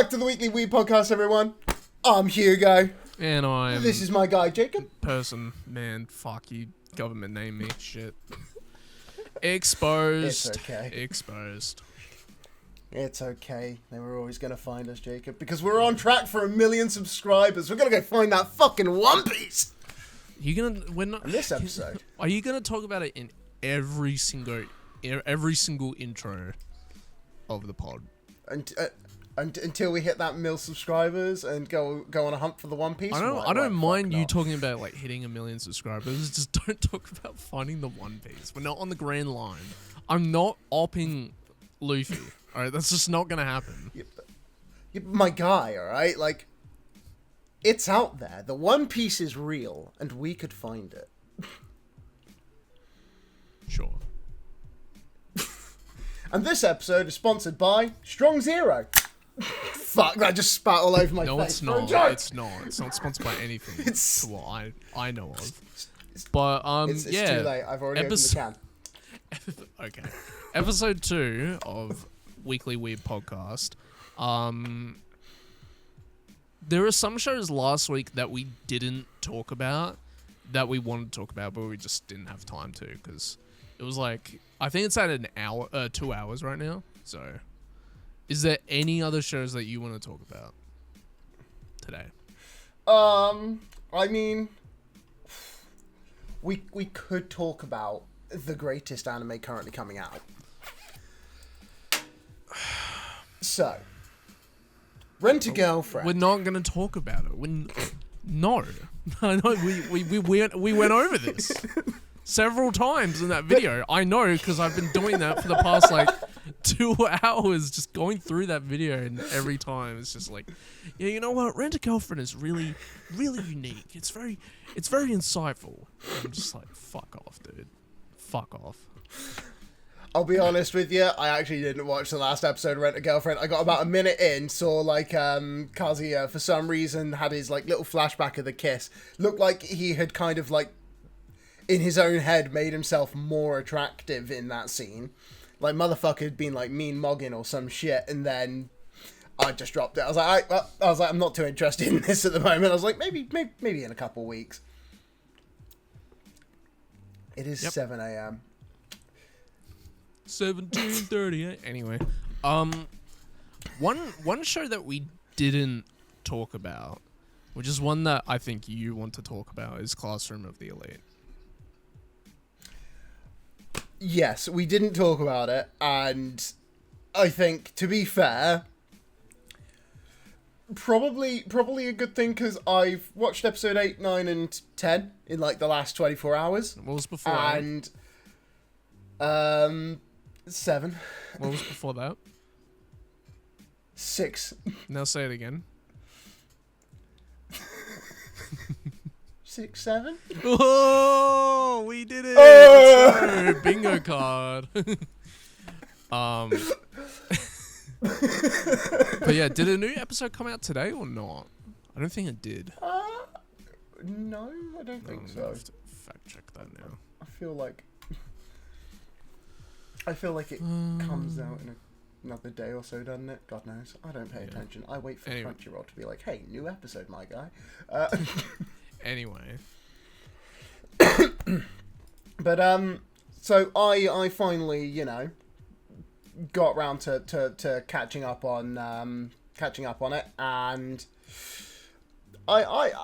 back to the Weekly Weeb podcast, everyone. I'm Hugo. And I'm... This is my guy, Jacob. Person. Man, fuck you. Government name me. Shit. Exposed. It's okay. Exposed. It's okay. They were always going to find us, Jacob, because we're on track for 1 million subscribers. We're going to go find that fucking One Piece. You gonna... We're not... In this episode. Are you gonna talk about it in every single intro of the pod? Until we hit that mil subscribers and go on a hunt for the One Piece. I don't mind you talking about like hitting 1 million subscribers. Just don't talk about finding the One Piece. We're not on the grand line. I'm not opping Luffy. All right, that's just not gonna happen. My guy, all right, like it's out there. The One Piece is real, and we could find it. Sure. And this episode is sponsored by Strong Zero. Fuck, that just spat all over my face. No, it's not. It's not. It's not sponsored by anything. It's to what I know of. But it's yeah. too late. I've already opened the can. Okay. Episode 2 of Weekly Weeb podcast. There are some shows last week that we didn't talk about that we wanted to talk about, but we just didn't have time to because it was like I think it's at an hour, 2 hours right now. So, is there any other shows that you want to talk about today? I mean, we could talk about the greatest anime currently coming out. So, Rent-A-Girlfriend. We're not going to talk about it. No, we went over this several times in that video. I know because I've been doing that for the past like 2 hours, just going through that video, and every time it's just like, yeah, you know what? Rent-A-Girlfriend is really, really unique. It's very insightful. I'm just like, fuck off, dude. Fuck off. I'll be honest with you, I actually didn't watch the last episode of Rent-A-Girlfriend. I got about a minute in, saw like Kazuya for some reason had his like little flashback of the kiss. Looked like he had kind of like in his own head made himself more attractive in that scene. Like motherfucker had been like mean mogging or some shit, and then I just dropped it. I was like, I'm not too interested in this at the moment. I was like, maybe in a couple weeks. It is 7 a.m. 17:30. Anyway, one show that we didn't talk about, which is one that I think you want to talk about, is Classroom of the Elite. Yes, we didn't talk about it, and I think, to be fair, probably a good thing, because I've watched episode 8, 9, and 10 in like the last 24 hours. What was before and, 7. What was before that? 6. Now say it again. 6, 7? Oh, we did it! Oh! Let's go. Bingo card. But yeah, did a new episode come out today or not? I don't think it did. No, I don't think so. I have to fact check that now. I feel like it comes out in another day or so, doesn't it? God knows. I don't pay attention. I wait for Crunchyroll to be like, hey, new episode, my guy. Anyway. But, so I finally, you know, got round to catching up on it, and I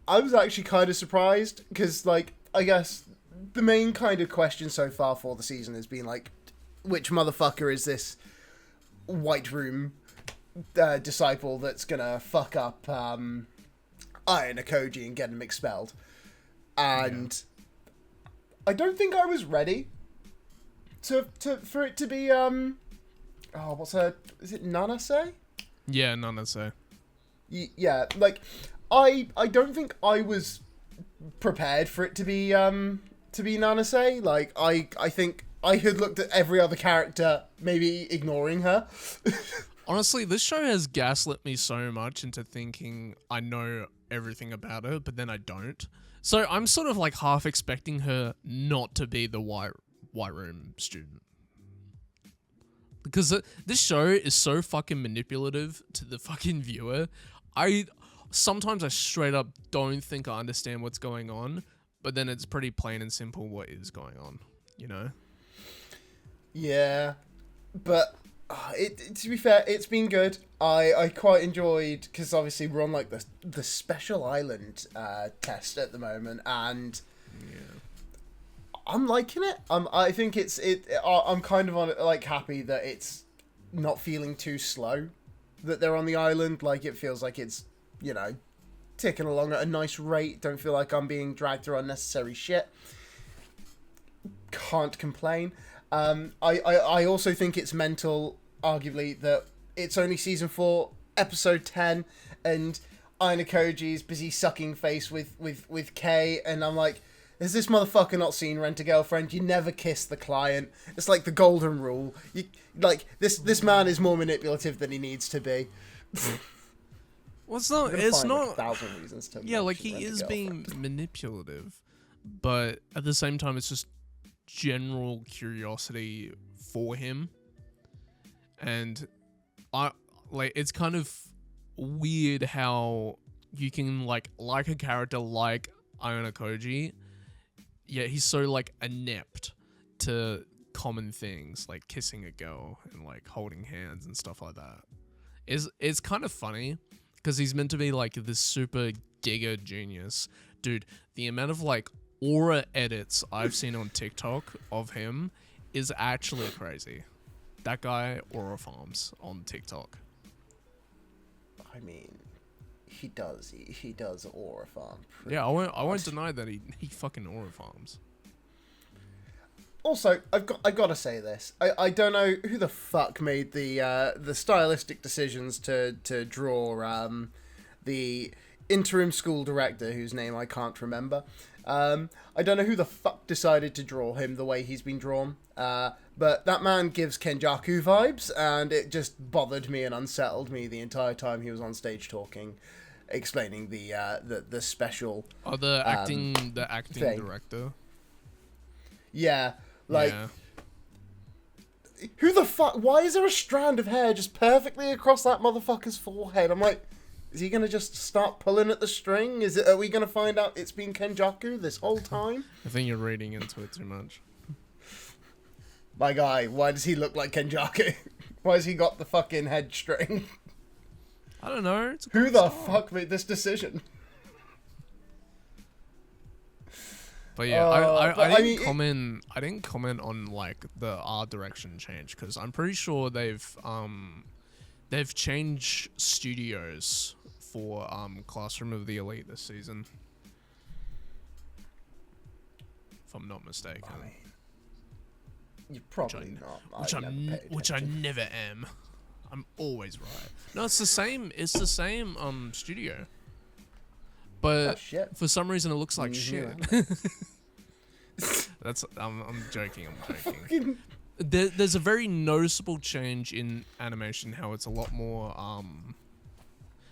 was actually kind of surprised, because, like, I guess the main kind of question so far for the season has been, like, which motherfucker is this White Room disciple that's gonna fuck up Iron Akoji and get him expelled? And I don't think I was ready for it to be what's her, is it Nanase? Yeah, Nanase. Yeah, like I don't think I was prepared for it to be Nanase. Like I think I had looked at every other character, maybe ignoring her. Honestly, this show has gaslit me so much into thinking I know everything about her, but then I don't. So I'm sort of like half expecting her not to be the White Room student. because this show is so fucking manipulative to the fucking viewer. Sometimes I straight up don't think I understand what's going on, but then it's pretty plain and simple what is going on, you know? Yeah, but to be fair, it's been good. I quite enjoyed, because obviously we're on like the special island test at the moment, and I'm liking it. I think I'm kind of like happy that it's not feeling too slow, that they're on the island. Like, it feels like it's, you know, ticking along at a nice rate. Don't feel like I'm being dragged through unnecessary shit. Can't complain. I also think it's mental, arguably, that it's only season 4, episode 10, and Aina Koji's busy sucking face with Kay, and I'm like, has this motherfucker not seen Rent a Girlfriend? You never kiss the client. It's like the golden rule. This man is more manipulative than he needs to be. Well, it's not. It's not. 1,000 reasons to. Yeah, like, he is being manipulative, but at the same time, it's just general curiosity for him, and it's kind of weird how you can like a character like Iona Koji, yet he's so like inept to common things like kissing a girl and like holding hands and stuff like that. It's kind of funny because he's meant to be like this super giga genius dude. The amount of like aura edits I've seen on TikTok of him is actually crazy. That guy aura farms on TikTok. I mean, he does aura farm. Yeah, I won't deny that he fucking aura farms. Also, I've got to say this. I don't know who the fuck made the stylistic decisions to draw the interim school director, whose name I can't remember. I don't know who the fuck decided to draw him the way he's been drawn. But that man gives Kenjaku vibes, and it just bothered me and unsettled me the entire time he was on stage talking, explaining the special. Oh, the acting thing. Director. Yeah, like. Yeah. Who the fuck? Why is there a strand of hair just perfectly across that motherfucker's forehead? I'm like, is he gonna just start pulling at the string? Are we gonna find out it's been Kenjaku this whole time? I think you're reading into it too much. My guy, why does he look like Kenjaku? Why has he got the fucking head string? I don't know. Who the fuck made this decision? But yeah, I didn't comment on like the art direction change because I'm pretty sure they've changed studios for Classroom of the Elite this season, if I'm not mistaken. I mean, you're probably not. Which I never am. I'm always right. No, it's the same. It's the same studio. But for some reason it looks like shit. That's I'm joking. There's a very noticeable change in animation. How it's a lot more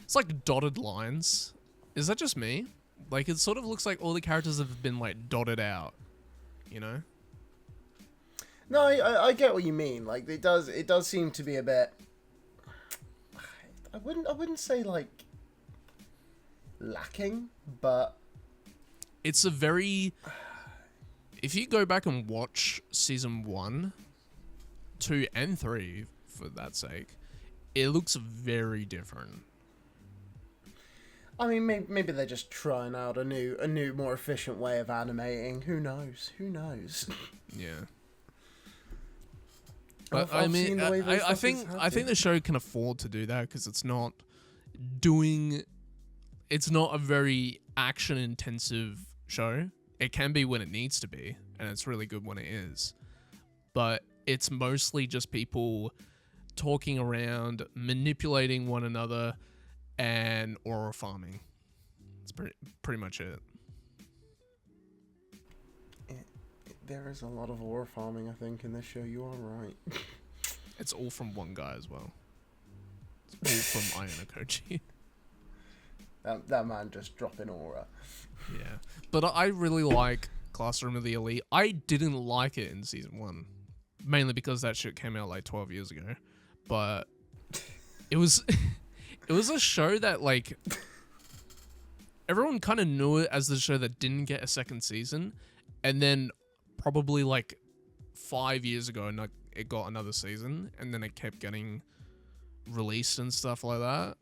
it's like dotted lines. Is that just me? Like, it sort of looks like all the characters have been like dotted out. You know? No, I get what you mean. Like, it does seem to be a bit. I wouldn't say like lacking, but it's a very. If you go back and watch season 1, 2, and 3, for that sake, it looks very different. I mean, maybe they're just trying out a new, more efficient way of animating. Who knows? Yeah. But I mean, I think the show can afford to do that because it's not a very action intensive show. It can be when it needs to be, and it's really good when it is. But it's mostly just people talking around, manipulating one another, and aura farming. It's pretty much it. There is a lot of aura farming, I think, in this show. You are right. It's all from one guy as well. It's all from Iona Koji. That man just dropping aura. Yeah. But I really like Classroom of the Elite. I didn't like it in season 1. mainly because that shit came out like 12 years ago. But it was it was a show that like everyone kind of knew it as the show that didn't get a second season, and then probably like 5 years ago, and it got another season, and then it kept getting released and stuff like that.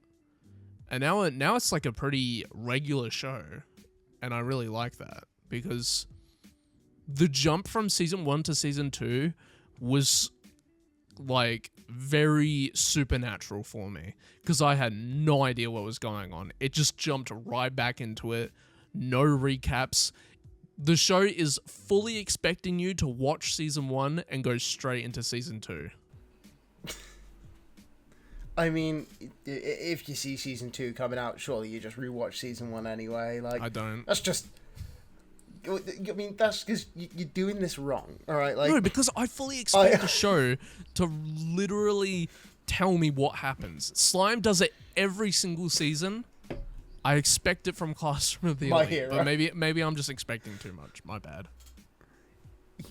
And now it's like a pretty regular show, and I really like that because the jump from season 1 to season 2 was like very supernatural for me because I had no idea what was going on. It just jumped right back into it. No recaps. The show is fully expecting you to watch season 1 and go straight into season 2. I mean, if you see season 2 coming out, surely you just rewatch season 1 anyway. Like, I don't. That's just. I mean, that's because you're doing this wrong, all right? Like, no, because I fully expect the show to literally tell me what happens. Slime does it every single season. I expect it from Classroom of the My Elite, hero. but maybe I'm just expecting too much. My bad.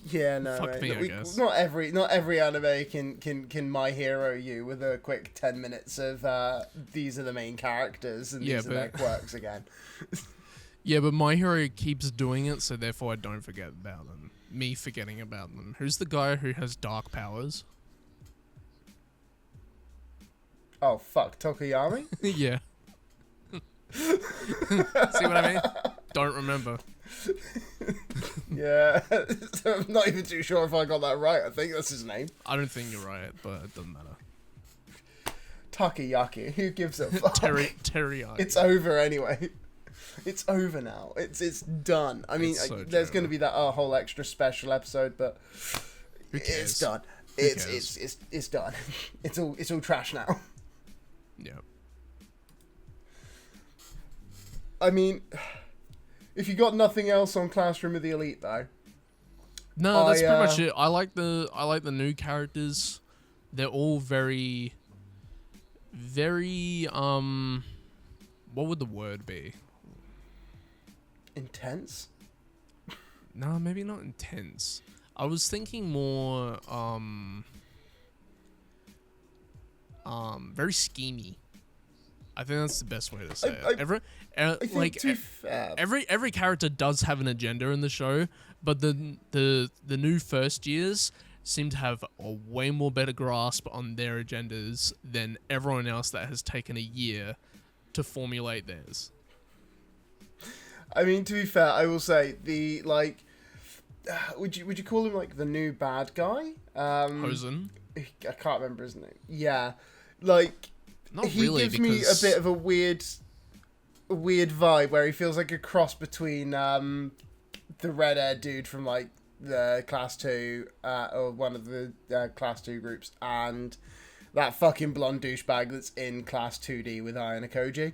Yeah, no, Fuck mate. me, I guess. Not every anime can My Hero you with a quick 10 minutes of these are the main characters and these are their quirks again. Yeah, but My Hero keeps doing it, so therefore I don't forget about them. Me forgetting about them. Who's the guy who has dark powers? Oh fuck, Tokoyami? Yeah. See what I mean? Don't remember. Yeah, I'm not even too sure if I got that right. I think that's his name. I don't think you're right, but it doesn't matter. Takoyaki. Who gives a fuck? Teriyaki. It's over anyway. It's over now. It's done. I mean, there's going to be that whole extra special episode, but it's done. It's done. It's all trash now. Yeah. I mean, if you got nothing else on Classroom of the Elite though. No, that's pretty much it. I like the new characters. They're all very what would the word be? Intense? No, maybe not intense. I was thinking more very schemy. I think that's the best way to say it. Every character does have an agenda in the show, but the new first years seem to have a way more better grasp on their agendas than everyone else that has taken a year to formulate theirs. I mean, to be fair, I will say would you call him like the new bad guy? Hosen? I can't remember his name. Yeah, like not he really, gives me a bit of a weird vibe where he feels like a cross between the red-haired dude from like the Class 2 or one of the Class 2 groups and that fucking blonde douchebag that's in Class 2D with Ayano Koji.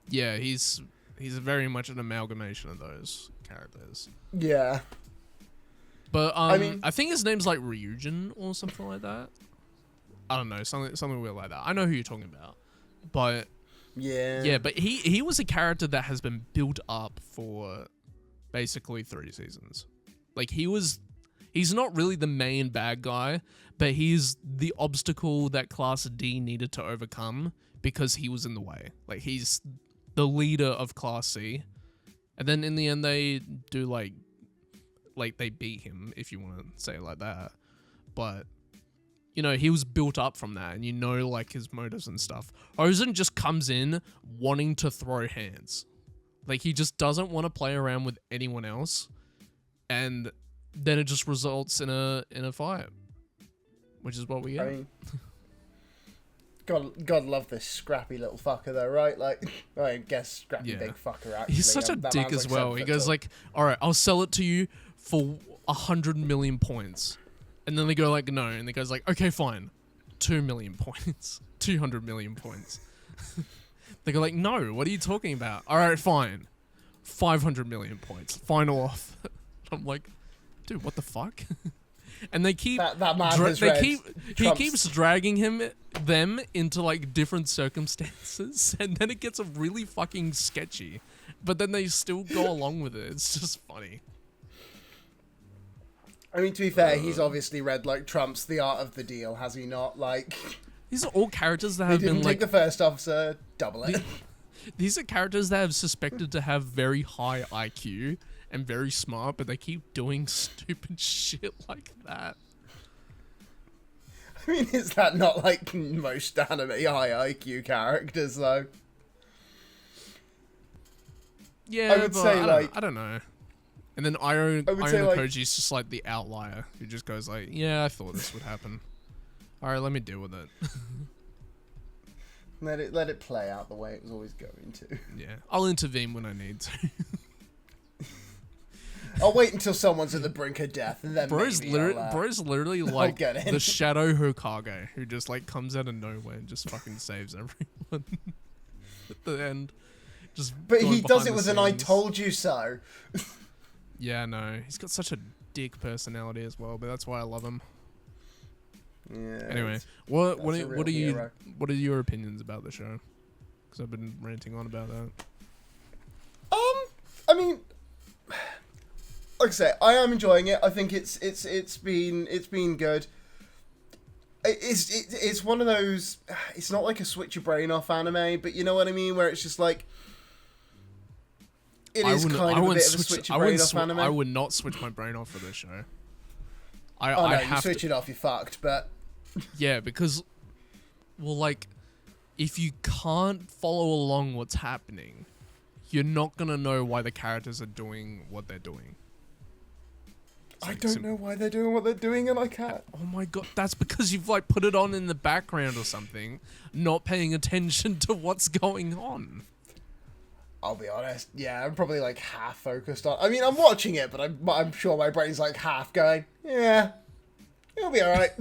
Yeah, he's very much an amalgamation of those characters. Yeah. But I mean, I think his name's like Ryujin or something like that. I don't know, something weird like that. I know who you're talking about. But yeah, but he was a character that has been built up for basically 3 seasons. Like he's not really the main bad guy, but he's the obstacle that Class D needed to overcome because he was in the way. Like he's the leader of Class C. And then in the end they do like they beat him, if you want to say it like that. But you know, he was built up from that, and you know, like his motives and stuff. Hosen just comes in wanting to throw hands. Like he just doesn't want to play around with anyone else, and then it just results in a fight, which is what we get. I mean, God love this scrappy little fucker though, right? Like, I guess scrappy big fucker. Actually, he's such a dick as well. He goes like, "All right, I'll sell it to you for 100 million points." And then they go like, no. And he goes like, okay, fine. 2 million points. 200 million points. They go like, no, what are you talking about? All right, fine. 500 million points. Final off. I'm like, dude, what the fuck? And they keep... He keeps dragging them into like different circumstances. And then it gets really fucking sketchy. But then they still go along with it. It's just funny. I mean, to be fair, he's obviously read like Trump's The Art of the Deal, has he not? Like, these are all characters that he have didn't been take like the first officer, double it. these are characters that have suspected to have very high IQ and very smart, but they keep doing stupid shit like that. I mean, is that not like most anime high IQ characters though? Yeah, I would say I don't know. And then Iron Koji's just like the outlier who just goes like, yeah, I thought this would happen. All right, let me deal with it. Let it play out the way it was always going to. Yeah, I'll intervene when I need to. I'll wait until someone's at the brink of death, and then bro's literally like the Shadow Hokage who just like comes out of nowhere and just fucking saves everyone at the end. But he does it with an "I told you so." Yeah, no, he's got such a dick personality as well, but that's why I love him. Yeah. Anyway, what are your opinions about the show? Because I've been ranting on about that. I mean, like I say, I am enjoying it. I think it's been good. It's one of those. It's not like a switch your brain off anime, but you know what I mean, where it's just like. It is kind of a bit of a switch your brain off anime. I would not switch my brain off for this show. You switch it off, you're fucked. But yeah, because, well, like, if you can't follow along what's happening, you're not gonna know why the characters are doing what they're doing. I don't know why they're doing what they're doing, and I can't. Oh my god, that's because you've like put it on in the background or something, not paying attention to what's going on. I'll be honest. Yeah, I'm probably like half focused on. I mean, I'm watching it, but I'm sure my brain's like half going. Yeah, it'll be all right.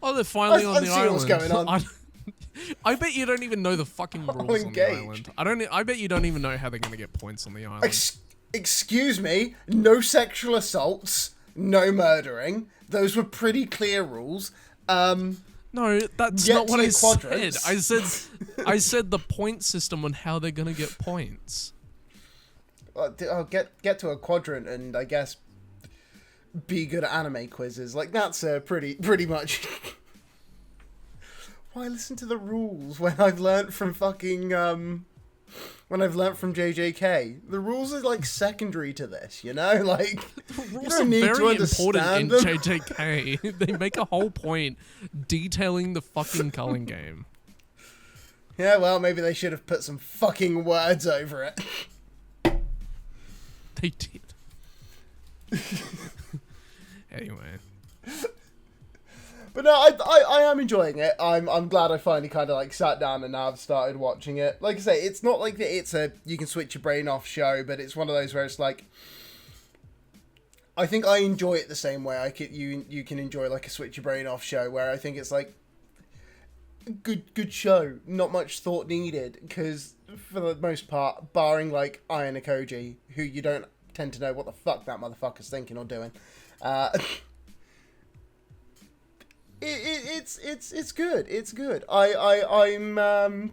Oh, they're finally on the island. What's going on. I bet you don't even know the fucking rules on the island. I bet you don't even know how they're gonna get points on the island. Excuse me. No sexual assaults. No murdering. Those were pretty clear rules. No, that's not what I said. I said the point system on how they're gonna get points. I'll get to a quadrant and I guess be good at anime quizzes. Like that's pretty much. Why listen to the rules when I've learnt from fucking when I've learnt from JJK? The rules are like secondary to this, you know? Like the rules you don't are need very to understand important in them. JJK. They make a whole point detailing the fucking culling game. Yeah, well, maybe they should have put some fucking words over it. They did. Anyway. But no, I am enjoying it. I'm glad I finally kind of like sat down and now I've started watching it. Like I say, it's not like it's a you can switch your brain off show, but it's one of those where it's like I think I enjoy it the same way you can enjoy like a switch your brain off show, where I think it's like good show, not much thought needed, because for the most part, barring like Iron Koji, who you don't tend to know what the fuck that motherfucker's thinking or doing. It's good. It's good. I'm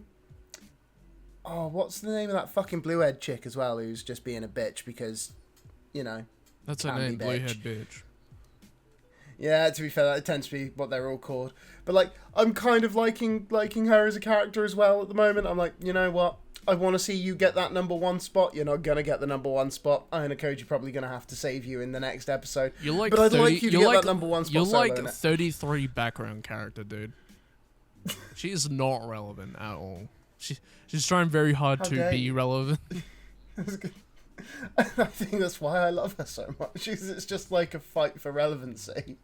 what's the name of that fucking blue-haired chick as well, who's just being a bitch because, you know. That's her name, blue-haired bitch. Yeah, to be fair, that tends to be what they're all called. But like, I'm kind of liking her as a character as well at the moment. I'm like, you know what? I want to see you get that number one spot. You're not gonna get the number one spot. Iron Koji probably gonna have to save you in the next episode. You're like but I'd like you to get that number one spot. You're like solo, 33 background character, dude. She is not relevant at all. She's trying very hard to be relevant. I think that's why I love her so much. It's just like a fight for relevancy.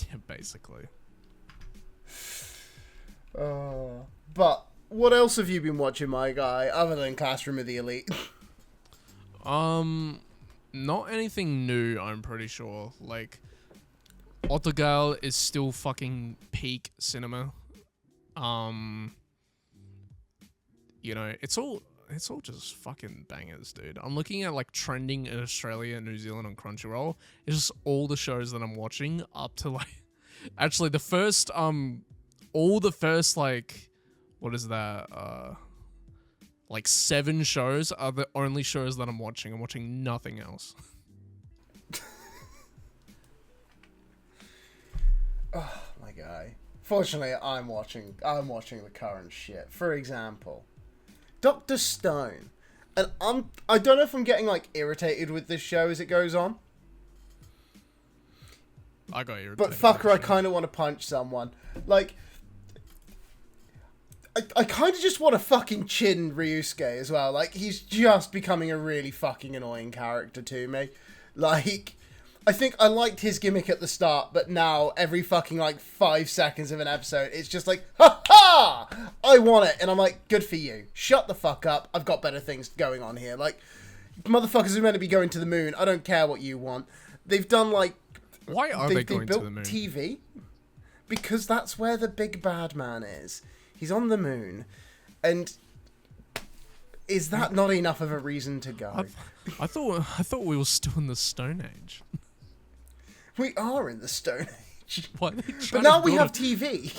Yeah, basically. But what else have you been watching, my guy, other than Classroom of the Elite? Not anything new, I'm pretty sure. Like, Otogal is still fucking peak cinema. You know, it's all just fucking bangers, dude. I'm looking at like trending in Australia and New Zealand on Crunchyroll. It's just all the shows that I'm watching up to like, actually the first like, what is that? Like 7 shows are the only shows that I'm watching. I'm watching nothing else. Oh my guy. Fortunately, I'm watching the current shit. For example, Dr. Stone. And I don't know if I'm getting like irritated with this show as it goes on. I got irritated. But fucker, I kind of want to punch someone. Like, I kind of just want to fucking chin Ryusuke as well. Like, he's just becoming a really fucking annoying character to me. Like, I think I liked his gimmick at the start, but now every fucking, like, 5 seconds of an episode, it's just like, ha ha! I want it. And I'm like, good for you. Shut the fuck up. I've got better things going on here. Like, motherfuckers are meant to be going to the moon. I don't care what you want. They've done, like... Why are they going to the moon? They built TV because that's where the big bad man is. He's on the moon. And is that not enough of a reason to go? I thought we were still in the Stone Age. We are in the Stone Age. Why are they but now we have TV.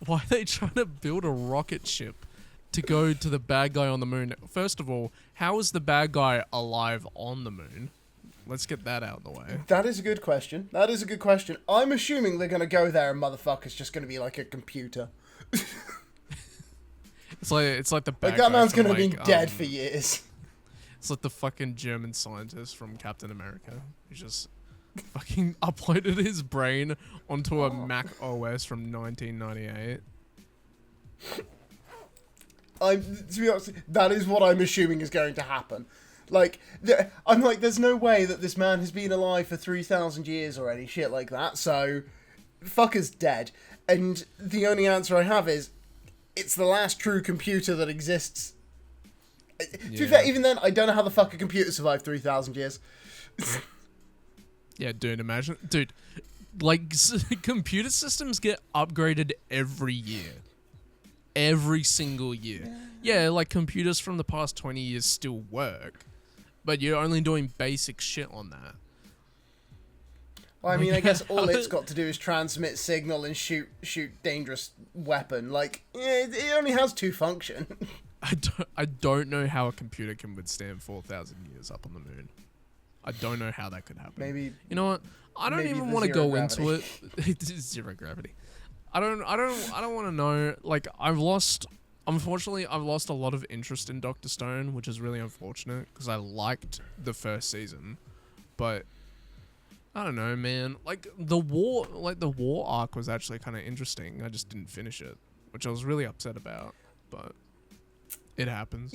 Why are they trying to build a rocket ship to go to the bad guy on the moon? First of all, how is the bad guy alive on the moon? Let's get that out of the way. That is a good question. I'm assuming they're going to go there and motherfucker's just going to be like a computer. It's like the bad like that guy man's from, going to like, be dead for years. It's like the fucking German scientist from Captain America who just fucking uploaded his brain onto a Mac OS from 1998. To be honest, that is what I'm assuming is going to happen. Like, I'm like, there's no way that this man has been alive for 3,000 years or any shit like that, so fucker's dead. And the only answer I have is, it's the last true computer that exists. Yeah. To be fair, even then, I don't know how the fuck a computer survived 3,000 years. Yeah, dude, imagine. Dude, like, computer systems get upgraded every year. Every single year. Yeah, like, computers from the past 20 years still work. But you're only doing basic shit on that. Well, I mean, I guess all it's got to do is transmit signal and shoot dangerous weapon. Like, it only has 2 function. I don't know how a computer can withstand 4,000 years up on the moon. I don't know how that could happen. Maybe. You know what? I don't even want to go into it. It is zero gravity. I don't want to know. Like, unfortunately, I've lost a lot of interest in Dr. Stone, which is really unfortunate because I liked the first season, but I don't know, man. Like the war arc was actually kind of interesting. I just didn't finish it, which I was really upset about, but it happens.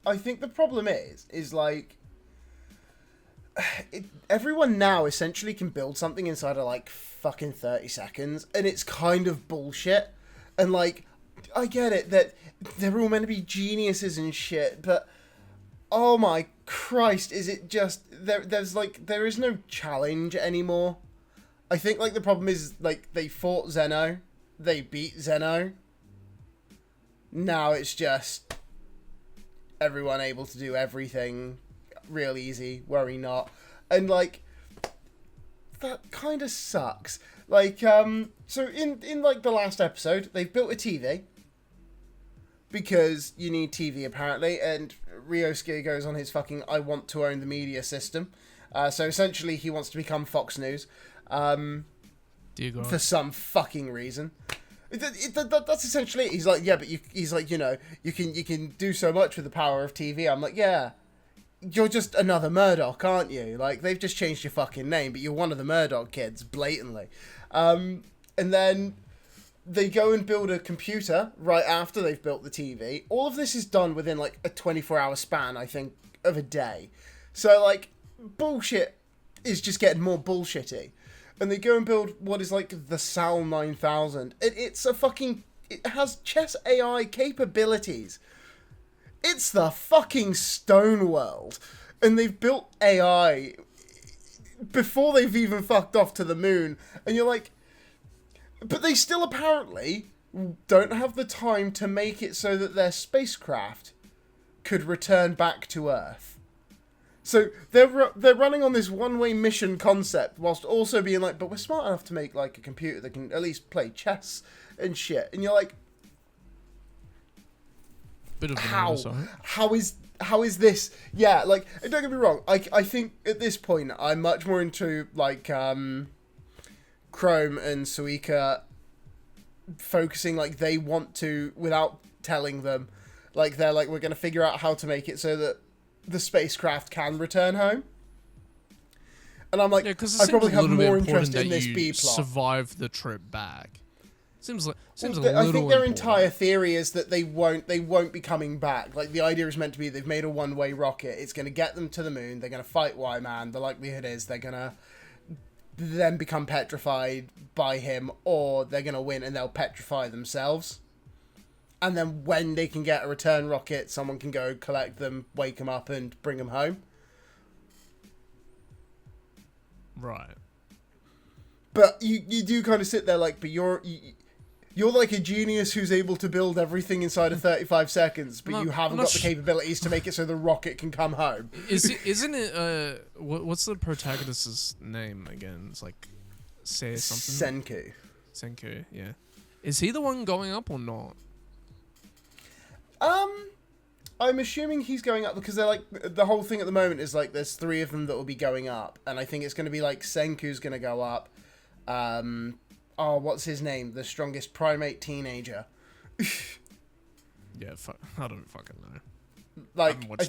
I think the problem is like everyone now essentially can build something inside of like fucking 30 seconds, and it's kind of bullshit. And like, I get it that they're all meant to be geniuses and shit, but oh my Christ, is it just there is no challenge anymore. I think like the problem is like they fought Zeno, they beat Zeno. Now it's just everyone able to do everything real easy, worry not. And like that kind of sucks. Like so in like the last episode, they've built a TV because you need TV apparently, and Ryusuke goes on his fucking I want to own the media system. So essentially he wants to become Fox News for some fucking reason. That's essentially it. He's like, yeah, but he's like, you know, you can do so much with the power of TV. I'm like, yeah, you're just another Murdoch, aren't you? Like, they've just changed your fucking name, but you're one of the Murdoch kids, blatantly. And then they go and build a computer right after they've built the TV. All of this is done within, like, a 24-hour span, I think, of a day. So, like, bullshit is just getting more bullshitty. And they go and build what is, like, the SAL 9000. It's a fucking... It has chess AI capabilities. It's the fucking Stone World. And they've built AI before they've even fucked off to the moon. And you're like... But they still apparently don't have the time to make it so that their spacecraft could return back to Earth. So they're running on this one-way mission concept whilst also being like, but we're smart enough to make like a computer that can at least play chess and shit. And you're like... Bit of how is this? Yeah, like, don't get me wrong. I think at this point I'm much more into like Chrome and Suika focusing like they want to, without telling them, like they're like, we're going to figure out how to make it so that the spacecraft can return home. And I'm like, Yeah, because I probably have more interest in this B plot. Survive the trip back. Seems a little. I think their important. entire theory is that they won't be coming back. Like, the idea is meant to be they've made a one-way rocket. It's going to get them to the moon. They're going to fight Y-Man. The likelihood is they're going to then become petrified by him, or they're going to win and they'll petrify themselves. And then when they can get a return rocket, someone can go collect them, wake them up, and bring them home. Right. But you do kind of sit there like, but you're like a genius who's able to build everything inside of 35 seconds, but you haven't got the capabilities to make it so the rocket can come home. Isn't it, what's the protagonist's name again? It's like, say something? Senku, yeah. Is he the one going up or not? I'm assuming he's going up because they're like, the whole thing at the moment is like, there's 3 of them that will be going up, and I think it's going to be like, Senku's going to go up, what's his name? The strongest primate teenager. Yeah, I don't fucking know. Like, I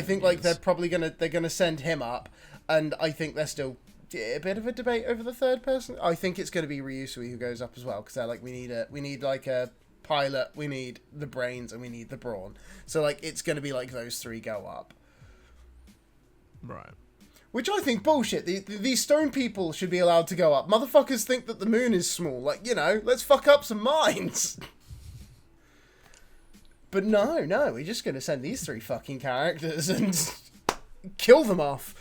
think like they're gonna send him up, and I think there's still a bit of a debate over the third person. I think it's gonna be Ryusui who goes up as well, because they're like, we need like a pilot, we need the brains, and we need the brawn. So like, it's gonna be like those 3 go up. Right. Which I think bullshit. These stone people should be allowed to go up. Motherfuckers think that the moon is small. Like, let's fuck up some minds. But no, we're just going to send these 3 fucking characters and kill them off.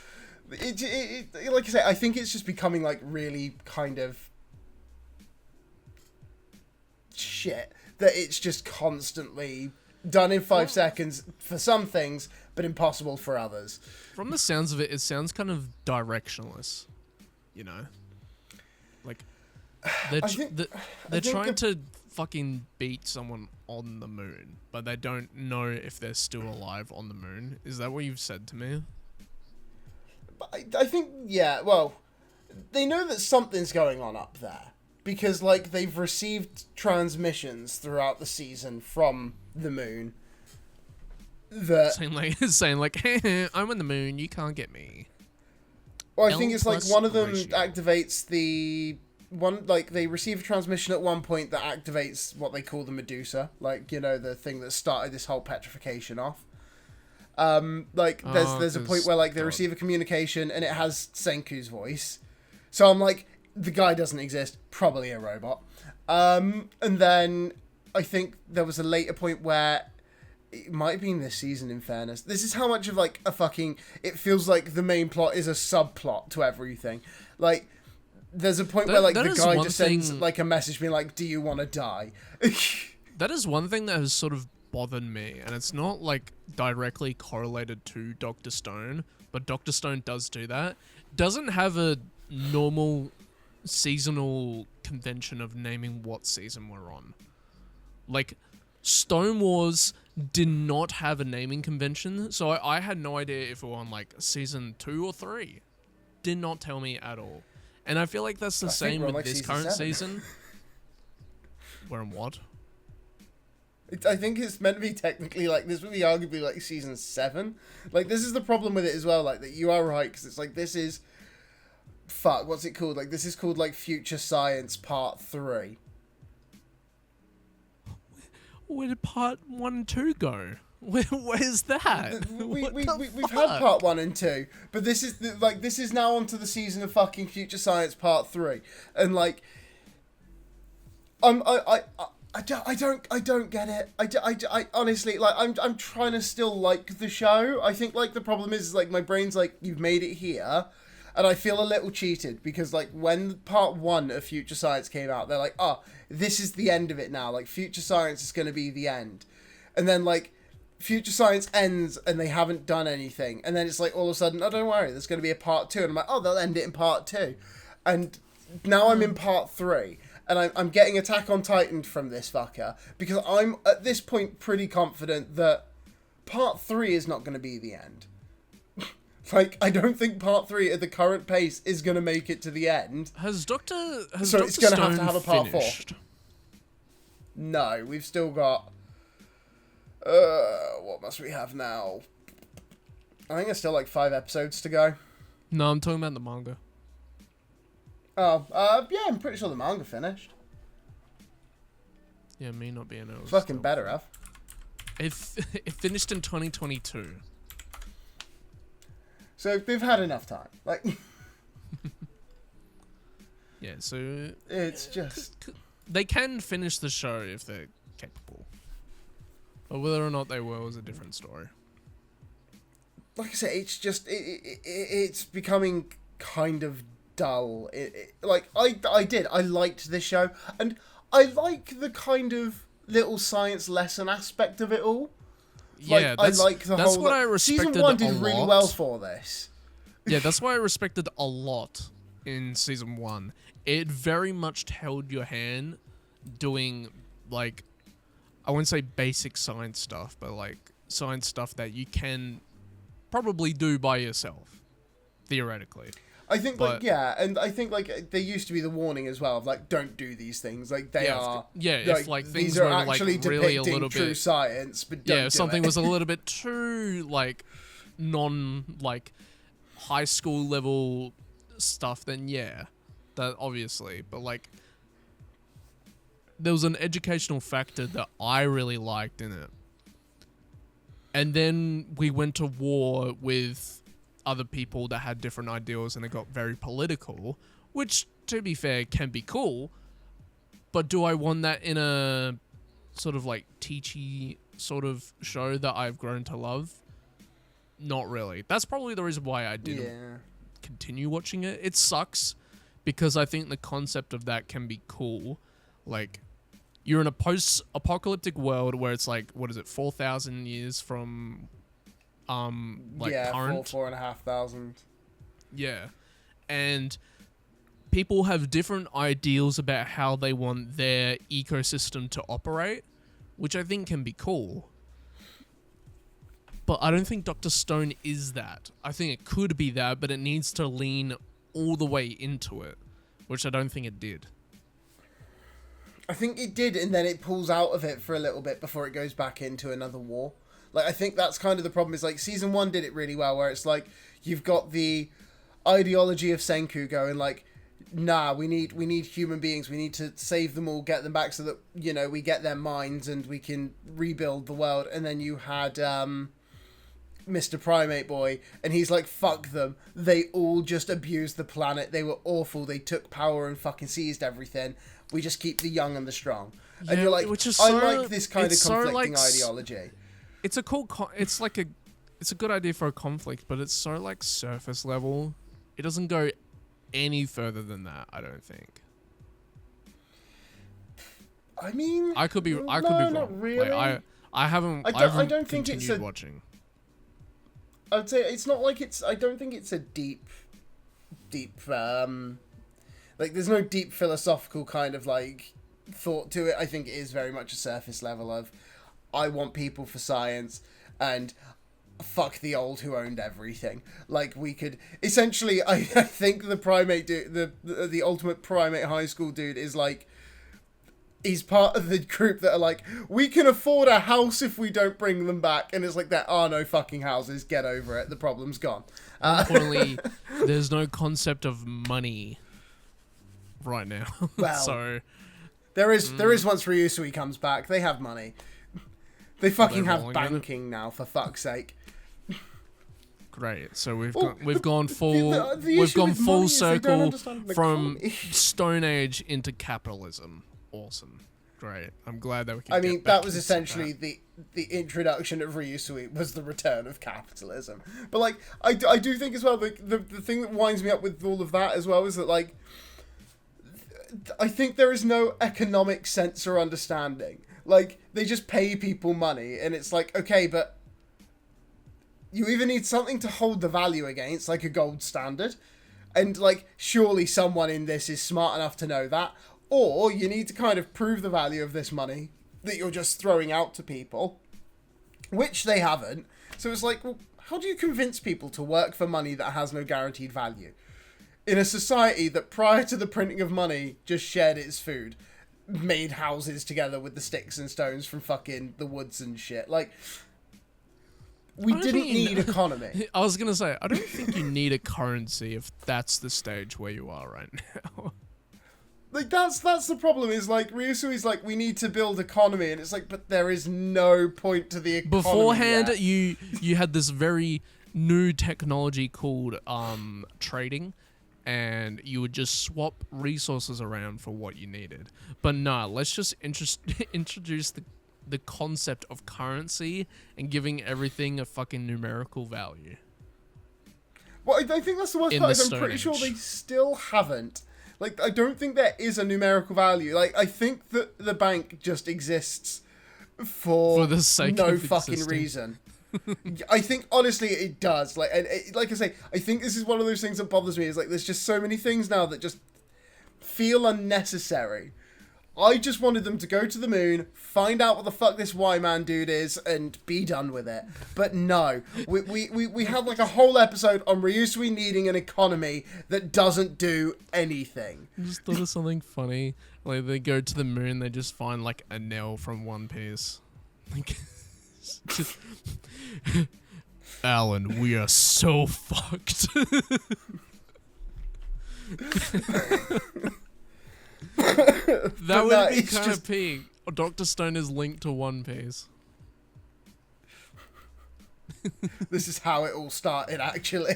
It, like I say, I think it's just becoming like really kind of shit. That it's just constantly done in 5 seconds for some things, but impossible for others. From the sounds of it, it sounds kind of directionless, Like, they're trying to fucking beat someone on the moon, but they don't know if they're still alive on the moon. Is that what you've said to me? I think, yeah, well, they know that something's going on up there, because, like, they've received transmissions throughout the season from the moon. Saying like, hey, I'm on the moon, you can't get me. Well, I think it's like one of them activates the one, like they receive a transmission at one point that activates what they call the Medusa, like, the thing that started this whole petrification off. There's a point where like they receive a communication and it has Senku's voice. So I'm like, the guy doesn't exist, probably a robot. And then I think there was a later point where it might have been this season, in fairness. This is how much of, like, it feels like the main plot is a subplot to everything. Like, there's a point where, like, the guy just sends, like, a message being like, do you want to die? That is one thing that has sort of bothered me, and it's not, like, directly correlated to Dr. Stone, but Dr. Stone does do that. Doesn't have a normal seasonal convention of naming what season we're on. Like, Stone Wars did not have a naming convention, so I had no idea if we were on like season 2 or 3. Did not tell me at all. And I feel like that's the same with like this current season. We're on what? I think it's meant to be technically like, this would be arguably like season 7. Like, this is the problem with it as well, like, that you are right, because it's like, this is, what's it called? Like, this is called like Future Science Part 3. Where did part 1 and 2 go? Where's that? We've had part 1 and 2, but this is now onto the season of fucking Future Science Part 3, and like, I don't get it. I honestly, like, I'm trying to still like the show. I think like the problem is like my brain's like, you've made it here. And I feel a little cheated because, like, when part 1 of Future Science came out, they're like, oh, this is the end of it now. Like, Future Science is going to be the end. And then, like, Future Science ends and they haven't done anything. And then it's like, all of a sudden, oh, don't worry, there's going to be a part 2. And I'm like, oh, they'll end it in part 2. And now I'm in part 3. And I'm getting Attack on Titan from this fucker. Because I'm, at this point, pretty confident that part 3 is not going to be the end. Like, I don't think part 3 at the current pace is going to make it to the end. Has Doctor It's going to have a part finished? 4. No, we've still got... what must we have now? I think there's still like 5 episodes to go. No, I'm talking about the manga. Oh, yeah, I'm pretty sure the manga finished. Yeah, me not being able. Fucking better, F. It finished in 2022. So they've had enough time. Like, yeah, so it's just they can finish the show if they're capable. But whether or not they will is a different story. Like I said, it's just it's becoming kind of dull. Like I liked this show, and I like the kind of little science lesson aspect of it all. Yeah, I like the that's whole. what I respected. Season 1 did a really lot. well for this. Yeah, that's why I respected a lot in season 1. It very much held your hand doing, like, I wouldn't say basic science stuff, but like science stuff that you can probably do by yourself, theoretically. I think, and I think, like, there used to be the warning as well of, like, don't do these things. Like, they are... Yeah, like, if, like, things these are were, actually like, really a depicting little true bit... science, but don't yeah, if do something it. was a little bit too, like, like, high school level stuff, then yeah, that obviously. But, like, there was an educational factor that I really liked in it. And then we went to war with other people that had different ideals, and it got very political, which, to be fair, can be cool. But do I want that in a sort of like teachy sort of show that I've grown to love? Not really. That's probably the reason why I didn't continue watching it. It sucks because I think the concept of that can be cool. Like, you're in a post-apocalyptic world where it's like, what is it, 4,000 years from current? 4,500. Yeah. And people have different ideals about how they want their ecosystem to operate, which I think can be cool. But I don't think Dr. Stone is that. I think it could be that, but it needs to lean all the way into it, which I don't think it did. I think it did, and then it pulls out of it for a little bit before it goes back into another war. Like, I think that's kind of the problem, is, like, season 1 did it really well, where it's like, you've got the ideology of Senku going, like, nah, we need human beings, we need to save them all, get them back so that, you know, we get their minds and we can rebuild the world. And then you had Mr. Primate Boy, and he's like, fuck them, they all just abused the planet, they were awful, they took power and fucking seized everything, we just keep the young and the strong. Yeah, and you're like, I like this kind of conflicting ideology. It's a cool. It's a good idea for a conflict, but it's so like surface level. It doesn't go any further than that. I don't think. I mean, I could be wrong. Not really. Like, I haven't think it's watching. I'd say it's not like it's. I don't think it's a deep. Like, there's no deep philosophical kind of like thought to it. I think it is very much a surface level of, I want people for science, and fuck the old who owned everything. Like, we could essentially, I think the primate dude, the ultimate primate high school dude is like, he's part of the group that are like, we can afford a house if we don't bring them back, and it's like, there are no fucking houses, get over it, the problem's gone. Importantly, there's no concept of money right now. Well, so there is once Ryusui comes back, they have money. They fucking have banking now, for fuck's sake. Great. So we've gone full circle from Stone Age into capitalism. Awesome. Great. I'm glad that we can. I mean, that was essentially the introduction of Ryusui was the return of capitalism. But like, I do think as well, the thing that winds me up with all of that as well is that, like, I think there is no economic sense or understanding. Like, they just pay people money, and it's like, okay, but you either need something to hold the value against, like a gold standard, and, like, surely someone in this is smart enough to know that, or you need to kind of prove the value of this money that you're just throwing out to people, which they haven't. So it's like, well, how do you convince people to work for money that has no guaranteed value? In a society that prior to the printing of money just shared its food, made houses together with the sticks and stones from fucking the woods and shit. Like, we didn't need economy. I was gonna say, I don't think you need a currency if that's the stage where you are right now. Like, that's the problem, is like, Ryusui's like, we need to build economy, and it's like, but there is no point to the economy Beforehand, yet. you had this very new technology called trading, and you would just swap resources around for what you needed. But no, let's just introduce the concept of currency and giving everything a fucking numerical value. Well, I think that's the worst part, is I'm pretty sure they still haven't. Like, I don't think there is a numerical value. Like, I think that the bank just exists for the sake no of fucking existing. reason. I think, honestly, it does. Like, and like I say, I think this is one of those things that bothers me, is like, there's just so many things now that just feel unnecessary. I just wanted them to go to the moon, find out what the fuck this Y-Man dude is, and be done with it. But no, we had like a whole episode on Ryusui needing an economy that doesn't do anything. I just thought of something funny. Like, they go to the moon, they just find like a nail from One Piece. Like, just, Alan, we are so fucked. That would be kind of peak. Dr. Stone is linked to One Piece. This is how it all started, actually.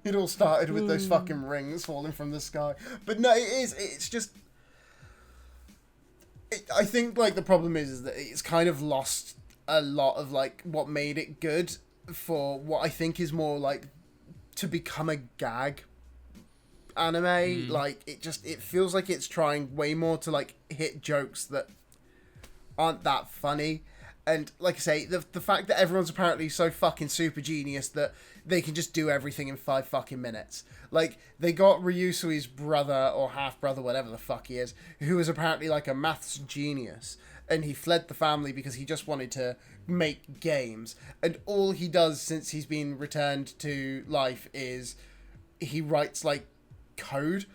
It all started with those fucking rings falling from the sky. But no, it's just... I think, like, the problem is that it's kind of lost a lot of, like, what made it good for what I think is more, like, to become a gag anime. Like, it feels like it's trying way more to, like, hit jokes that aren't that funny. And like I say, the fact that everyone's apparently so fucking super genius that they can just do everything in 5 fucking minutes. Like, they got Ryusui's brother, or half-brother, whatever the fuck he is, who was apparently like a maths genius, and he fled the family because he just wanted to make games. And all he does since he's been returned to life is he writes, like, code.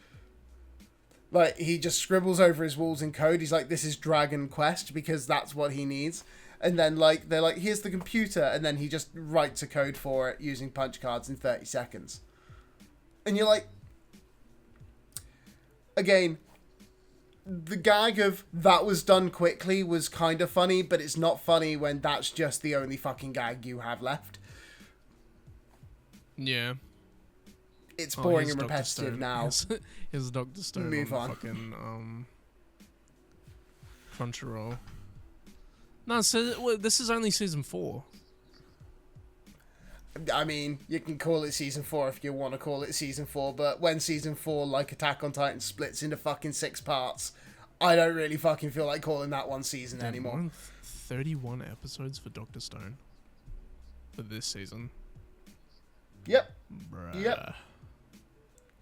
Like, he just scribbles over his walls in code. He's like, this is Dragon Quest, because that's what he needs. And then, like, they're like, here's the computer, and then he just writes a code for it using punch cards in 30 seconds. And you're like, again, the gag of that was done quickly was kind of funny, but it's not funny when that's just the only fucking gag you have left. Yeah. It's boring and repetitive now. Here's Dr. Stone. Move on. Fucking, Crunchyroll. No, so this is only season 4. I mean, you can call it season 4 if you want to call it season 4, but when season 4, like Attack on Titan, splits into fucking 6 parts, I don't really fucking feel like calling that one season anymore. 31 episodes for Dr. Stone for this season. Yep. Bruh. Yep.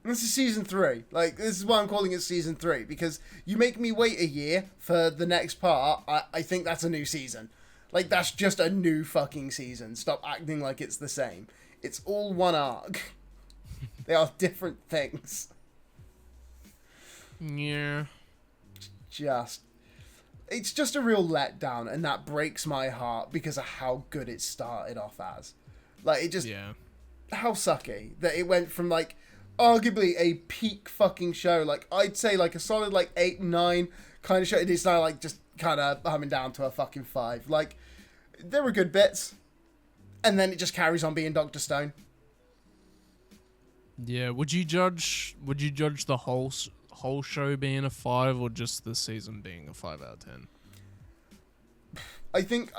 This is season 3. Like, this is why I'm calling it season 3, because you make me wait a year for the next part, I think that's a new season. Like, that's just a new fucking season. Stop acting like it's the same. It's all one arc. They are different things. Yeah. It's just a real letdown, and that breaks my heart because of how good it started off as. Like, it just... Yeah. How sucky that it went from, like, arguably a peak fucking show, like, I'd say, like, a solid, like, 8, 9 kind of show. It is now, like, just kind of humming down to a fucking 5. Like, there were good bits, and then it just carries on being Dr. Stone. Yeah, would you judge the whole show being a 5 or just the season being a 5 out of 10? I think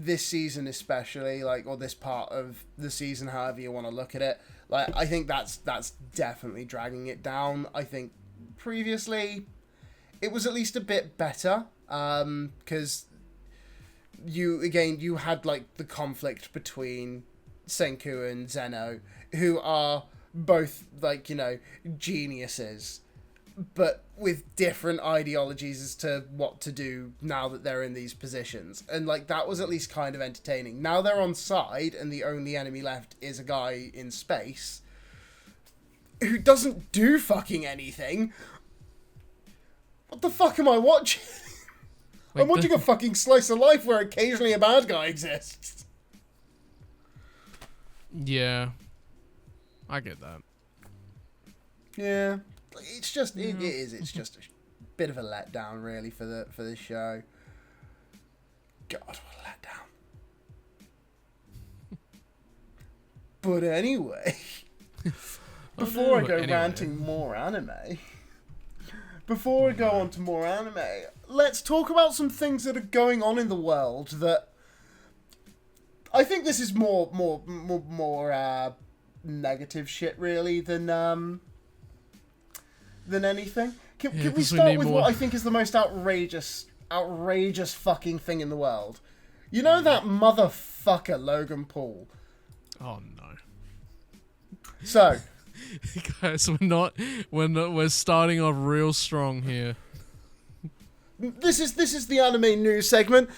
this season especially, like, or this part of the season, however you want to look at it, like, I think that's definitely dragging it down. I think previously it was at least a bit better, because you had, like, the conflict between Senku and Zeno, who are both, like, you know, geniuses, but with different ideologies as to what to do now that they're in these positions. And, like, that was at least kind of entertaining. Now they're on side, and the only enemy left is a guy in space who doesn't do fucking anything. What the fuck am I watching? Like I'm watching a fucking slice of life where occasionally a bad guy exists. Yeah. I get that. Yeah. It's just, it is, it's just a bit of a letdown, really, for the show. God, what a letdown. But anyway, before I go ranting more anime, before we go on to more anime, let's talk about some things that are going on in the world that I think this is more negative shit, really, than anything. Can we start with what I think is the most outrageous fucking thing in the world? You know that motherfucker Logan Paul? Oh no. So, guys, we're starting off real strong here. this is the anime news segment.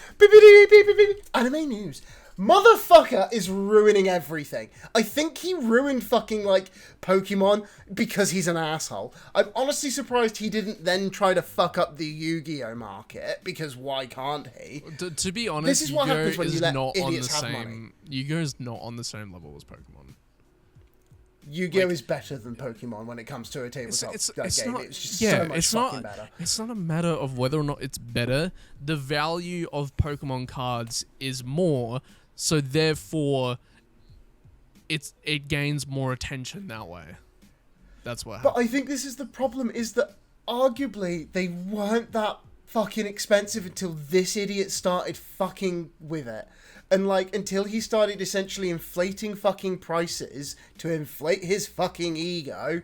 Anime news. Motherfucker is ruining everything. I think he ruined fucking, like, Pokemon because he's an asshole. I'm honestly surprised he didn't then try to fuck up the Yu-Gi-Oh market, because why can't he? To be honest, this is what happens when you let idiots have money. Yu-Gi-Oh's not on the same level as Pokemon. Yu-Gi-Oh is better than Pokemon when it comes to a tabletop game. It's just so much fucking better. It's not a matter of whether or not it's better. The value of Pokemon cards is more, so therefore it gains more attention that way. That's what happens. But I think this is the problem, is that arguably they weren't that fucking expensive until this idiot started fucking with it. And, like, until he started essentially inflating fucking prices to inflate his fucking ego.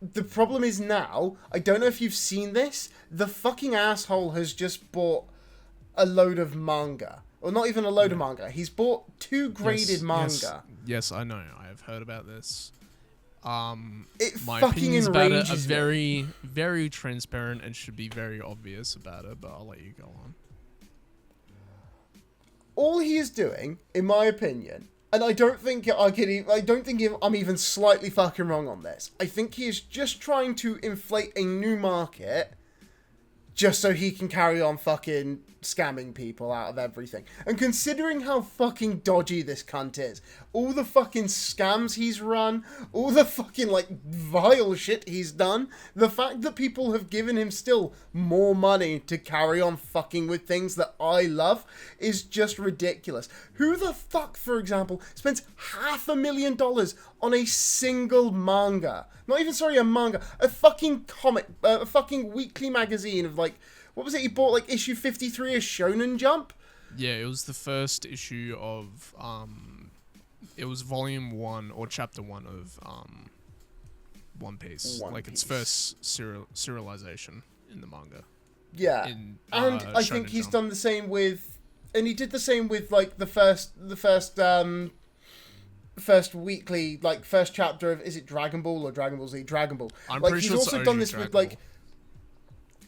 The problem is now, I don't know if you've seen this, the fucking asshole has just bought a load of manga. Or not even a load of manga. He's bought 2 graded manga. Yes, I know. I have heard about this. It My fucking opinions about it are enrages very, very transparent and should be very obvious about it, but I'll let you go on. All he is doing, in my opinion, and I don't think I'm even slightly fucking wrong on this. I think he is just trying to inflate a new market just so he can carry on fucking scamming people out of everything. And considering how fucking dodgy this cunt is, all the fucking scams he's run, all the fucking, like, vile shit he's done, the fact that people have given him still more money to carry on fucking with things that I love is just ridiculous. Who the fuck, for example, spends $500,000 on a single manga? Not even, sorry, a manga. A fucking comic, a fucking weekly magazine of, like, what was it? He bought, like, issue 53 of Shonen Jump? Yeah, it was the first issue of, it was volume 1 or chapter 1 of, One Piece. Its first serialization in the manga. Yeah. And I think he's done the same with, and he did the same with, like, the first weekly, like, first chapter of, is it Dragon Ball or Dragon Ball Z? Dragon Ball. I'm like, pretty he's sure also it's done this with, like,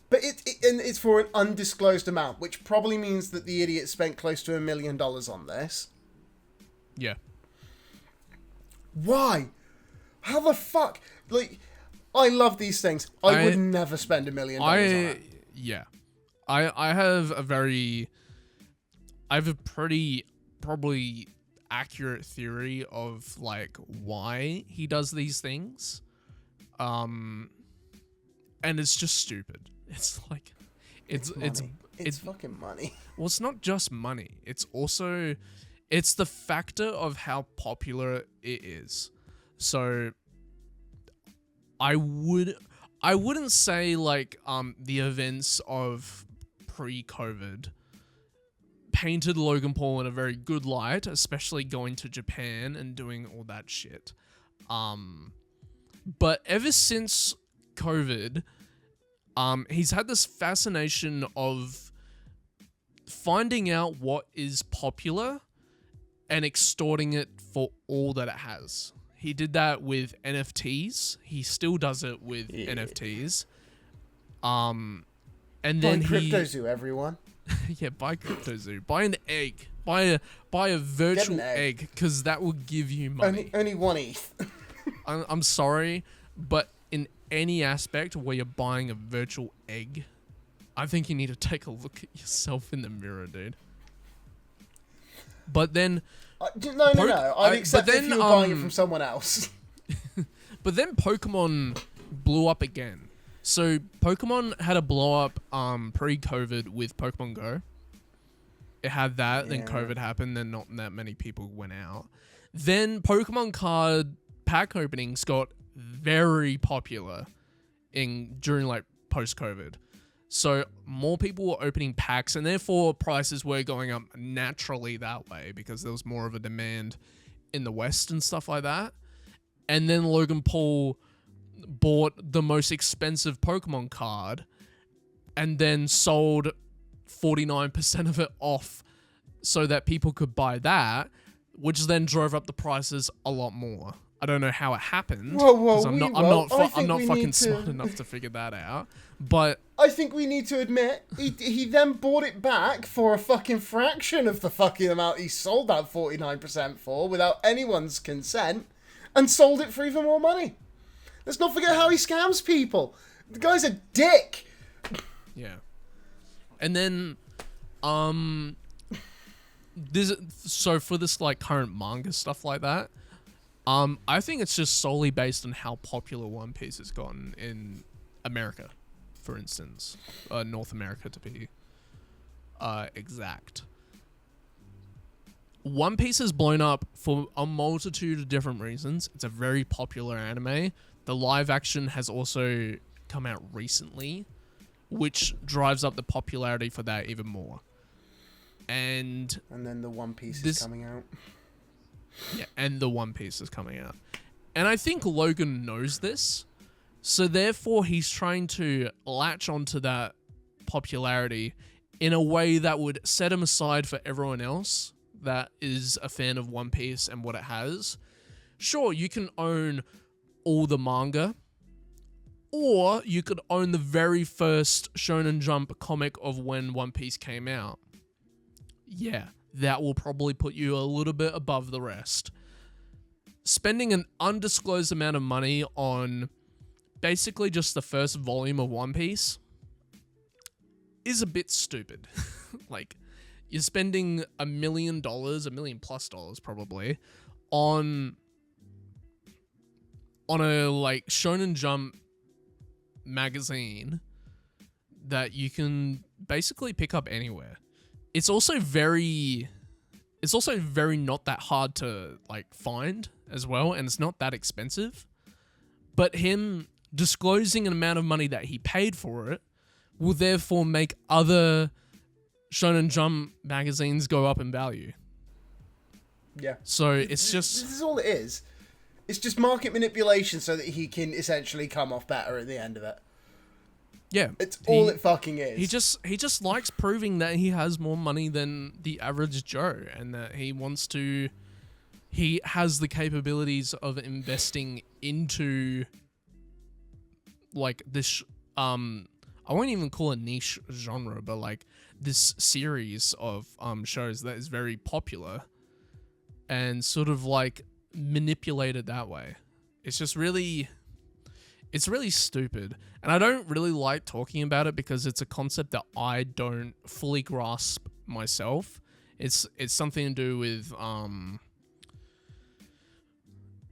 but it's for an undisclosed amount, which probably means that the idiot spent close to $1 million on this. Yeah. Why? How the fuck? Like, I love these things. I would never spend $1 million on it. Yeah. I have a pretty probably accurate theory of, like, why he does these things. And it's just stupid. It's like it's fucking money. Well, it's not just money. It's also the factor of how popular it is. So I wouldn't say, like, the events of pre-COVID painted Logan Paul in a very good light, especially going to Japan and doing all that shit. But ever since COVID, he's had this fascination of finding out what is popular and extorting it for all that it has. He did that with NFTs. He still does it with NFTs. And then buy CryptoZoo, everyone. Yeah, buy CryptoZoo. Buy an egg. Buy a virtual egg, because that will give you money. Only 1 ETH. I'm sorry, but in any aspect where you're buying a virtual egg, I think you need to take a look at yourself in the mirror, dude. But then... No. I'd accept if you were buying it from someone else. But then Pokemon blew up again. So Pokemon had a blow up pre-COVID with Pokemon Go. It had that, then COVID happened, then not that many people went out. Then Pokemon card pack openings got very popular during like post-COVID. So more people were opening packs, and therefore prices were going up naturally that way because there was more of a demand in the West and stuff like that. And then Logan Paul bought the most expensive Pokemon card and then sold 49% of it off so that people could buy that, which then drove up the prices a lot more. I don't know how it happened. Whoa, I'm not fucking smart enough to figure that out. But I think we need to admit he then bought it back for a fucking fraction of the fucking amount he sold that 49% for without anyone's consent, and sold it for even more money. Let's not forget how he scams people. The guy's a dick. Yeah. And then so for this like current manga stuff like that, I think it's just solely based on how popular One Piece has gotten in America, for instance. North America, to be exact. One Piece has blown up for a multitude of different reasons. It's a very popular anime. The live action has also come out recently, which drives up the popularity for that even more. And then the One Piece is coming out. Yeah, and the One Piece is coming out. And I think Logan knows this. So therefore, he's trying to latch onto that popularity in a way that would set him aside for everyone else that is a fan of One Piece and what it has. Sure, you can own all the manga, or you could own the very first Shonen Jump comic of when One Piece came out. Yeah, that will probably put you a little bit above the rest. Spending an undisclosed amount of money on basically just the first volume of One Piece is a bit stupid. Like, you're spending $1 million, $1 million plus probably, on a like Shonen Jump magazine that you can basically pick up anywhere. It's also very not that hard to like find as well, and it's not that expensive. But him disclosing an amount of money that he paid for it will therefore make other Shonen Jump magazines go up in value. Yeah. So it's just... This is all it is. It's just market manipulation so that he can essentially come off better at the end of it. Yeah. It's all it fucking is. He just likes proving that he has more money than the average Joe, and that he has the capabilities of investing into like this I won't even call it niche genre, but like this series of shows that is very popular and sort of like manipulated that way. It's just really stupid. And I don't really like talking about it because it's a concept that I don't fully grasp myself. It's something to do with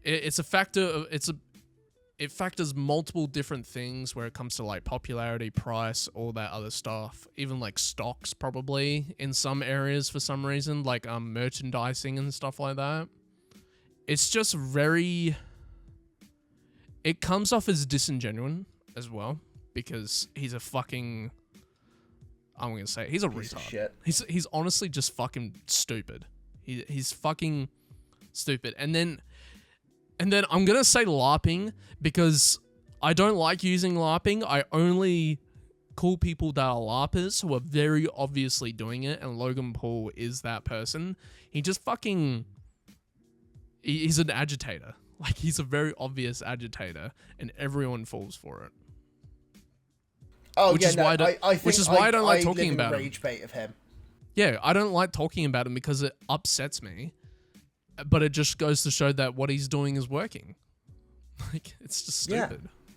it's a factor of it factors multiple different things where it comes to like popularity, price, all that other stuff. Even like stocks probably in some areas for some reason, like merchandising and stuff like that. It's just very... It comes off as disingenuous as well, because he's a fucking... I'm going to say it, he's a retard. He's honestly just fucking stupid. He's fucking stupid. And then I'm going to say LARPing, because I don't like using LARPing. I only call people that are LARPers who are very obviously doing it, and Logan Paul is that person. He just fucking... He's an agitator. Like, he's a very obvious agitator, and everyone falls for it. Oh, Which yeah, is no, why I don't, which is why I don't like talking about him. Rage bait of him. Yeah, I don't like talking about him because it upsets me. But it just goes to show that what he's doing is working. Like, it's just stupid. Yeah.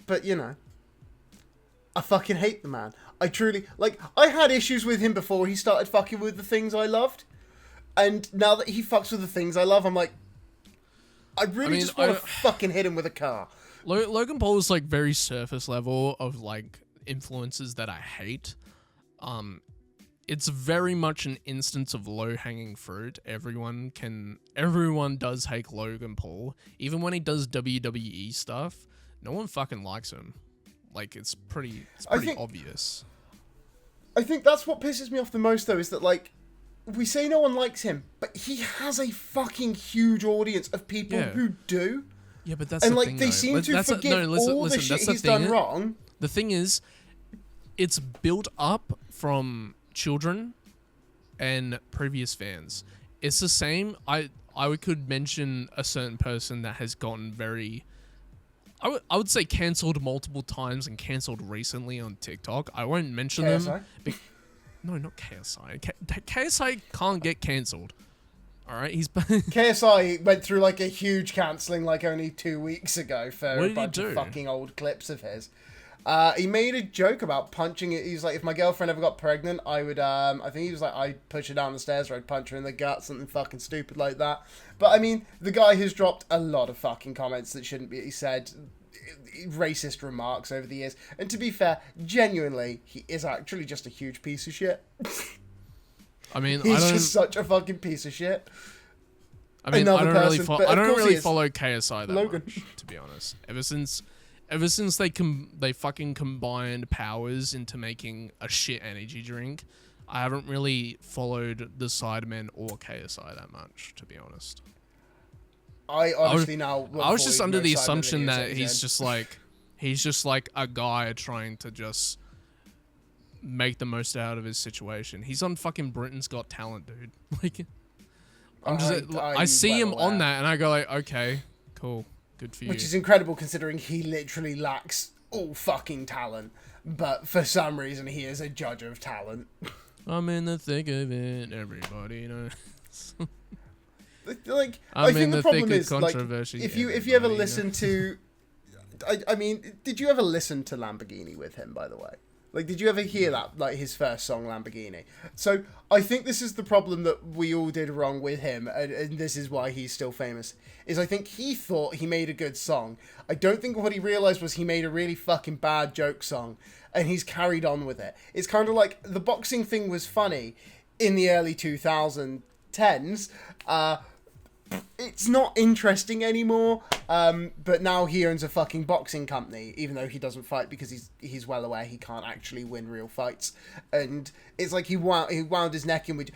But, you know, I fucking hate the man. I truly... Like, I had issues with him before he started fucking with the things I loved. And now that he fucks with the things I love, I'm like... I really just want to fucking hit him with a car. Logan Paul is, like, very surface level of, like, influences that I hate. It's very much an instance of low-hanging fruit. Everyone does hate Logan Paul. Even when he does WWE stuff, no one fucking likes him. Like, it's pretty obvious. I think that's what pisses me off the most, though, is that, like, we say no one likes him, but he has a fucking huge audience of people who do. Yeah, but that's and the like thing, they seem to forgive all the shit he's done wrong. The thing is, it's built up from children and previous fans. It's the same. I could mention a certain person that has gotten very, I would say cancelled multiple times and cancelled recently on TikTok. I won't mention them. No, not KSI. KSI can't get cancelled. All right, KSI went through like a huge cancelling like only 2 weeks ago for a bunch of fucking old clips of his. He made a joke about punching it. He's like, if my girlfriend ever got pregnant, I would, I think he was like, I'd push her down the stairs or I'd punch her in the gut, something fucking stupid like that. But I mean, the guy has dropped a lot of fucking comments that shouldn't be, he said racist remarks over the years. And to be fair, genuinely, he is actually just a huge piece of shit. I mean, he's just such a fucking piece of shit. I mean, I don't really follow KSI that Logan. much, to be honest. Ever since they fucking combined powers into making a shit energy drink, I haven't really followed the Sidemen or KSI that much, to be honest. I was just under the assumption that he's just like a guy trying to just make the most out of his situation. He's on fucking Britain's Got Talent, dude. Like, I see him on that and I go like, okay, cool, good for you. Which is incredible considering he literally lacks all fucking talent, but for some reason he is a judge of talent. I'm in the thick of it, everybody knows. Like, I think the problem is, like, if you ever listen to, I mean, did you ever listen to Lamborghini with him, by the way? Like, did you ever hear that, like, his first song, Lamborghini? So, I think this is the problem that we all did wrong with him, and this is why he's still famous, is I think he thought he made a good song. I don't think what he realised was he made a really fucking bad joke song, and he's carried on with it. It's kind of like, the boxing thing was funny in the early 2010s, it's not interesting anymore, but now he owns a fucking boxing company, even though he doesn't fight because he's well aware he can't actually win real fights. And it's like he wound his neck in with...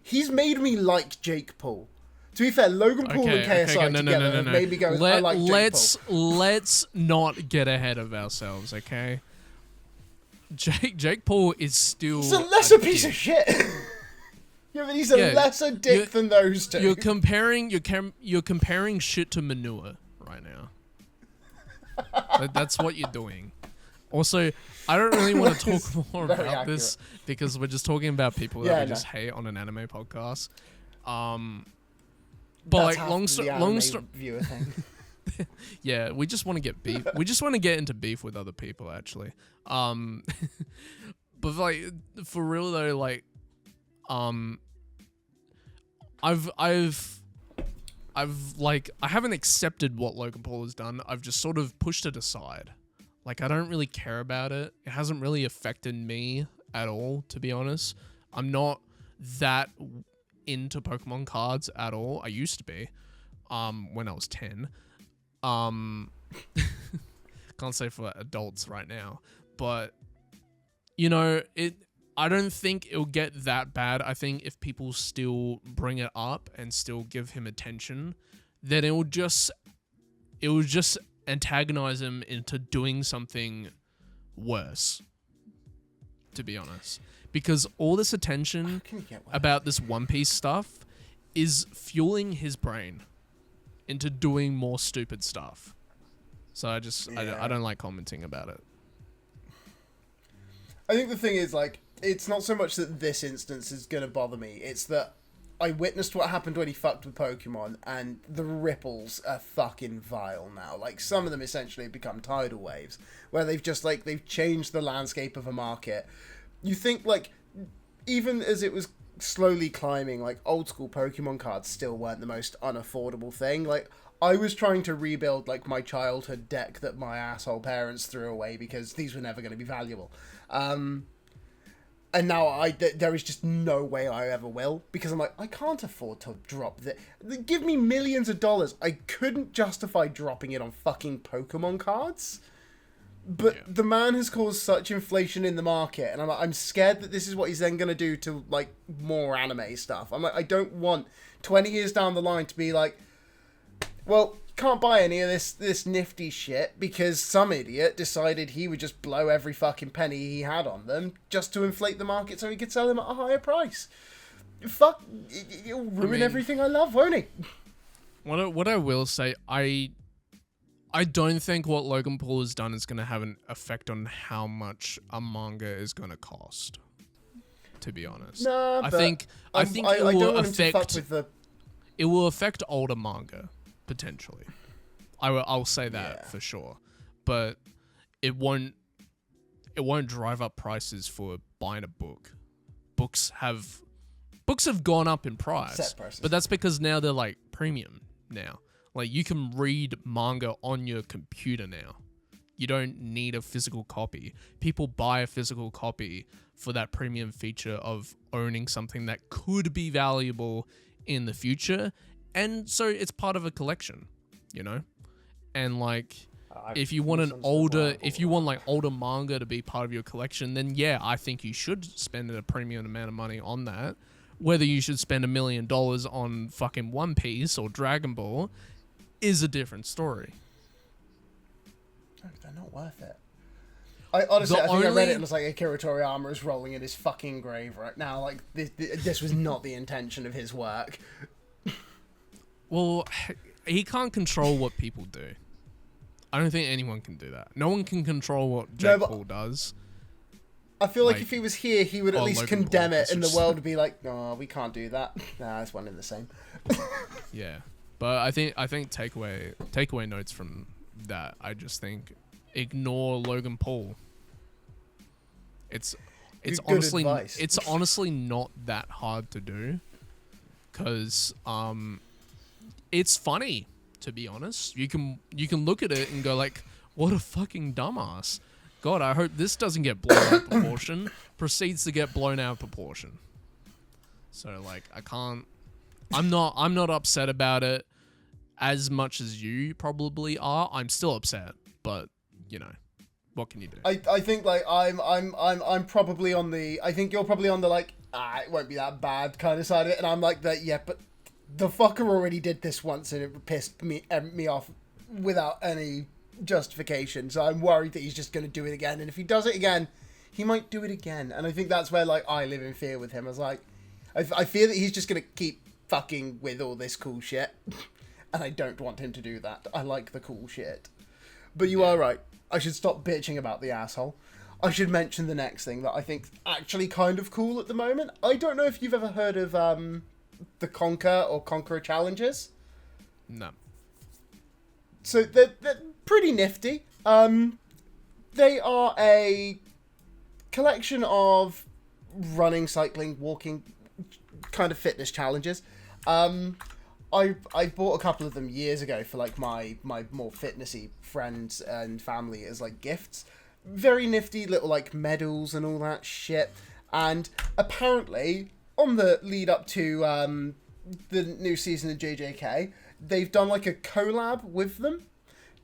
He's made me like Jake Paul. To be fair, Logan Paul and KSI together made me go, I like Jake Paul. Let's not get ahead of ourselves, okay? Jake Paul is still... He's a lesser piece of shit! Yeah, but he's a lesser dick than those two. You're comparing shit to manure right now. That's what you're doing. Also, I don't really want to talk more about this because we're just talking about people that we just hate on an anime podcast. But that's like long story viewer thing. Yeah, we just want to get beef. We just want to get into beef with other people, actually. But like for real though, like I've like, I haven't accepted what Logan Paul has done. I've just sort of pushed it aside. Like, I don't really care about it. It hasn't really affected me at all, to be honest. I'm not that into Pokemon cards at all. I used to be, when I was 10. Can't say for adults right now, but you know, I don't think it'll get that bad. I think if people still bring it up and still give him attention, then it will just antagonize him into doing something worse, to be honest. Because all this attention about this One Piece stuff is fueling his brain. into doing more stupid stuff. So I just Yeah. I don't like commenting about it. I think the thing is, like, it's not so much that this instance is going to bother me. It's that I witnessed what happened when he fucked with Pokemon, and the ripples are fucking vile now. Like, some of them essentially have become tidal waves, where they've just, like, they've changed the landscape of a market. You think, like, even as it was slowly climbing, like, old school Pokemon cards still weren't the most unaffordable thing. Like, I was trying to rebuild, like, my childhood deck that my asshole parents threw away because these were never going to be valuable. And now there is just no way I ever will, because I'm like, I can't afford to drop this. Give me millions of dollars. I couldn't justify dropping it on fucking Pokemon cards. But the man has caused such inflation in the market, and I'm scared that this is what he's then going to do to, like, more anime stuff. I'm like, I don't want 20 years down the line to be like, well, can't buy any of this nifty shit because some idiot decided he would just blow every fucking penny he had on them just to inflate the market so he could sell them at a higher price. Fuck, he'll ruin everything I love, won't he? What I will say, I don't think what Logan Paul has done is going to have an effect on how much a manga is going to cost. To be honest, Nah, I think it will affect older manga. Potentially, I'll say that for sure, but it won't drive up prices for buying a book. Books have gone up in price, but that's because now they're like premium now. Like, you can read manga on your computer now. You don't need a physical copy. People buy a physical copy for that premium feature of owning something that could be valuable in the future. And so it's part of a collection, you know? And like, if you want like older manga to be part of your collection, then yeah, I think you should spend a premium amount of money on that. Whether you should spend $1 million on fucking One Piece or Dragon Ball is a different story. They're not worth it. I honestly, I think I read it and it's like Akira Toriyama is rolling in his fucking grave right now. Like, this was not the intention of his work. Well, he can't control what people do. I don't think anyone can do that. No one can control what Jake Paul does. I feel like if he was here, he would at least Logan condemn Paul, it, and the world would be like, "No, we can't do that." Nah, it's one in the same. Yeah, but I think takeaway notes from that. I just think ignore Logan Paul. It's honestly not that hard to do, because it's funny, to be honest. You can look at it and go like, what a fucking dumbass. God, I hope this doesn't get blown out of proportion. Proceeds to get blown out of proportion. So like, I'm not upset about it as much as you probably are. I'm still upset, but you know, what can you do? I think like I'm probably on the, I think you're probably on the like, it won't be that bad kind of side of it, and I'm like that, yeah, but the fucker already did this once and it pissed me off without any justification. So I'm worried that he's just going to do it again. And if he does it again, he might do it again. And I think that's where like I live in fear with him. I was like, I fear that he's just going to keep fucking with all this cool shit. And I don't want him to do that. I like the cool shit. But you are right. I should stop bitching about the asshole. I should mention the next thing that I think actually kind of cool at the moment. I don't know if you've ever heard of the Conqueror challenges. No. So they're pretty nifty. They are a collection of running, cycling, walking, kind of fitness challenges. I bought a couple of them years ago for like my more fitnessy friends and family as like gifts. Very nifty little like medals and all that shit. And apparently, on the lead up to the new season of JJK, they've done like a collab with them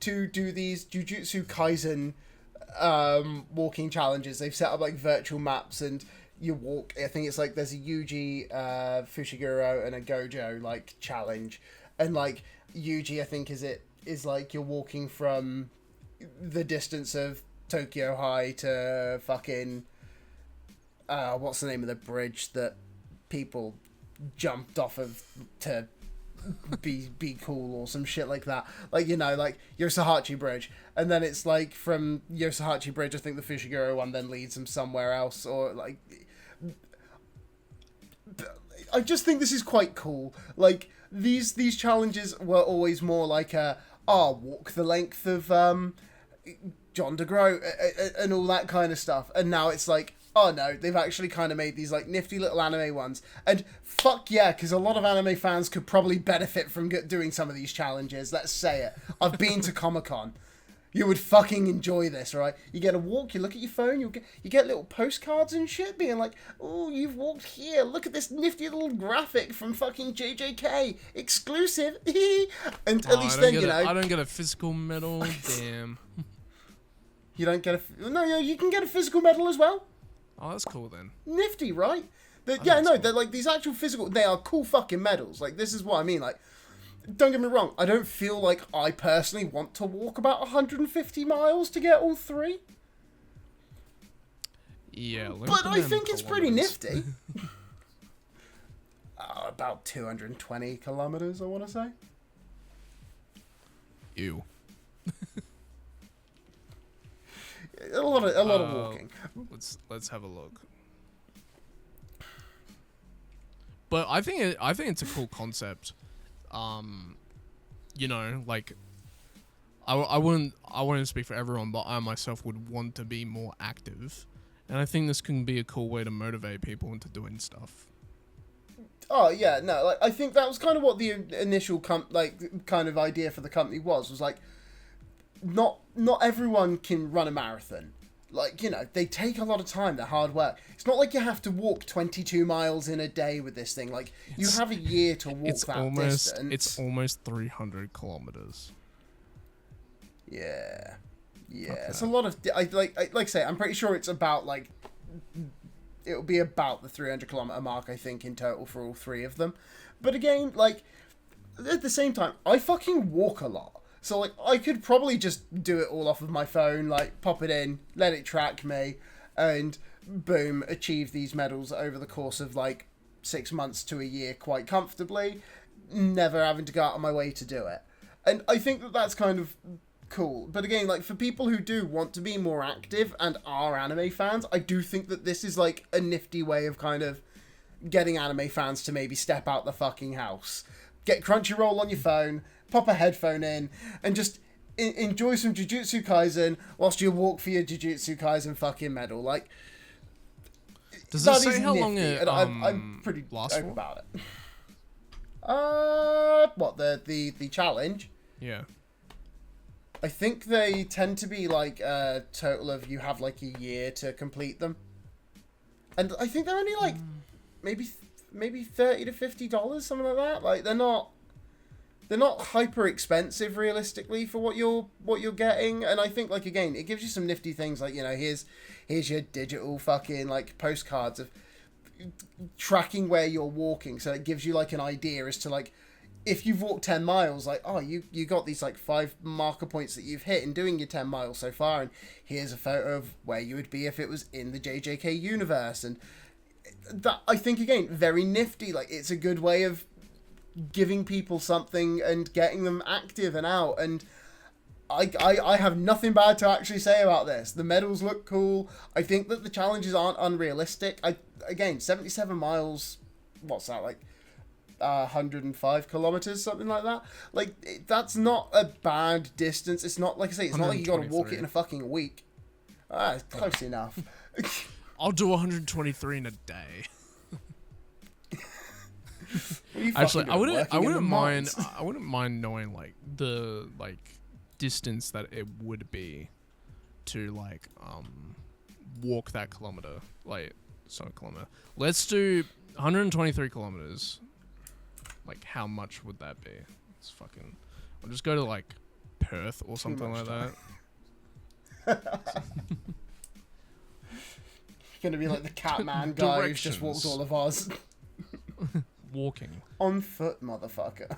to do these Jujutsu Kaisen walking challenges. They've set up like virtual maps and you walk. I think it's like there's a Yuji, Fushiguro, and a Gojo like challenge, and like Yuji, I think is like you're walking from the distance of Tokyo High to fucking what's the name of the bridge that people jumped off of to be cool or some shit like that. Like, you know, like Yosahachi Bridge, and then it's like from Yosahachi Bridge, I think the Fushiguro one then leads them somewhere else, or like. I just think this is quite cool. Like these challenges were always more like walk the length of John DeGro and all that kind of stuff, and now it's like, oh no, they've actually kind of made these like nifty little anime ones, and fuck yeah, because a lot of anime fans could probably benefit from doing some of these challenges. Let's say it. I've been to Comic-Con. You would fucking enjoy this, right? You get a walk, you look at your phone, you get little postcards and shit being like, oh, you've walked here, look at this nifty little graphic from fucking JJK, exclusive, and at least then, I don't get a physical medal, damn. You don't get no, you can get a physical medal as well. Oh, that's cool then. Nifty, right? They're like these actual physical, they are cool fucking medals, like this is what I mean, like, don't get me wrong, I don't feel like I personally want to walk about 150 miles to get all 3. Yeah, but I think it's pretty nifty. About 220 kilometers, I want to say. Ew. A lot of walking. Let's have a look. But I think it's a cool concept. You know, like I wouldn't speak for everyone, but I myself would want to be more active, and I think this can be a cool way to motivate people into doing stuff. Oh yeah, no, like I think that was kind of what the initial kind of idea for the company was like, not everyone can run a marathon. Like, you know, they take a lot of time, they're hard work. It's not like you have to walk 22 miles in a day with this thing. Like, you have a year to walk that distance. It's almost 300 kilometers. Yeah. Yeah. Okay. It's a lot of... like I say, I'm pretty sure it's about, like... It'll be about the 300 kilometer mark, I think, in total for all 3 of them. But again, like, at the same time, I fucking walk a lot. So, like, I could probably just do it all off of my phone, like, pop it in, let it track me, and boom, achieve these medals over the course of, like, 6 months to a year quite comfortably, never having to go out of my way to do it. And I think that that's kind of cool. But again, like, for people who do want to be more active and are anime fans, I do think that this is, like, a nifty way of kind of getting anime fans to maybe step out the fucking house. Get Crunchyroll on your phone, pop a headphone in, and just enjoy some Jujutsu Kaisen whilst you walk for your Jujutsu Kaisen fucking medal. Like, does it say how long it I'm pretty open about it. What, the challenge? Yeah. I think they tend to be like a total of you have like a year to complete them, and I think they're only like maybe $30 to $50, something like that. Like they're not hyper expensive realistically for what you're getting, and I think like again it gives you some nifty things like, you know, here's your digital fucking like postcards of tracking where you're walking, so it gives you like an idea as to like if you've walked 10 miles, like, oh, you got these like 5 marker points that you've hit in doing your 10 miles so far, and here's a photo of where you would be if it was in the JJK universe. And that, I think, again, very nifty. Like, it's a good way of giving people something and getting them active and out. And I have nothing bad to actually say about this. The medals look cool. I think that the challenges aren't unrealistic. Again, 77 miles, what's that, like 105 kilometers, something like that. Like, that's not a bad distance. It's not, like I say, it's not like you got to walk it in a fucking week. Close enough. I'll do 123 in a day. Actually, I wouldn't mind knowing like the distance that it would be to like walk that kilometer. Let's do 123 kilometers. Like, how much would that be? It's fucking... I'll just go to, like, Perth or something like that. Gonna be like the Catman guy who's just walked all of ours. Walking. On foot, motherfucker.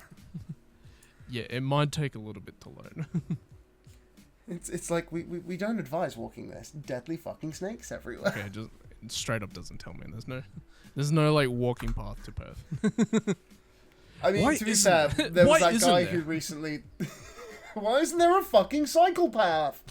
Yeah, it might take a little bit to learn. It's like, we don't advise walking this. Deadly fucking snakes everywhere. Okay, just straight up doesn't tell me. There's no like walking path to Perth. I mean, Why to be isn't fair, there? there was Why that isn't guy there? who recently... Why isn't there a fucking cycle path?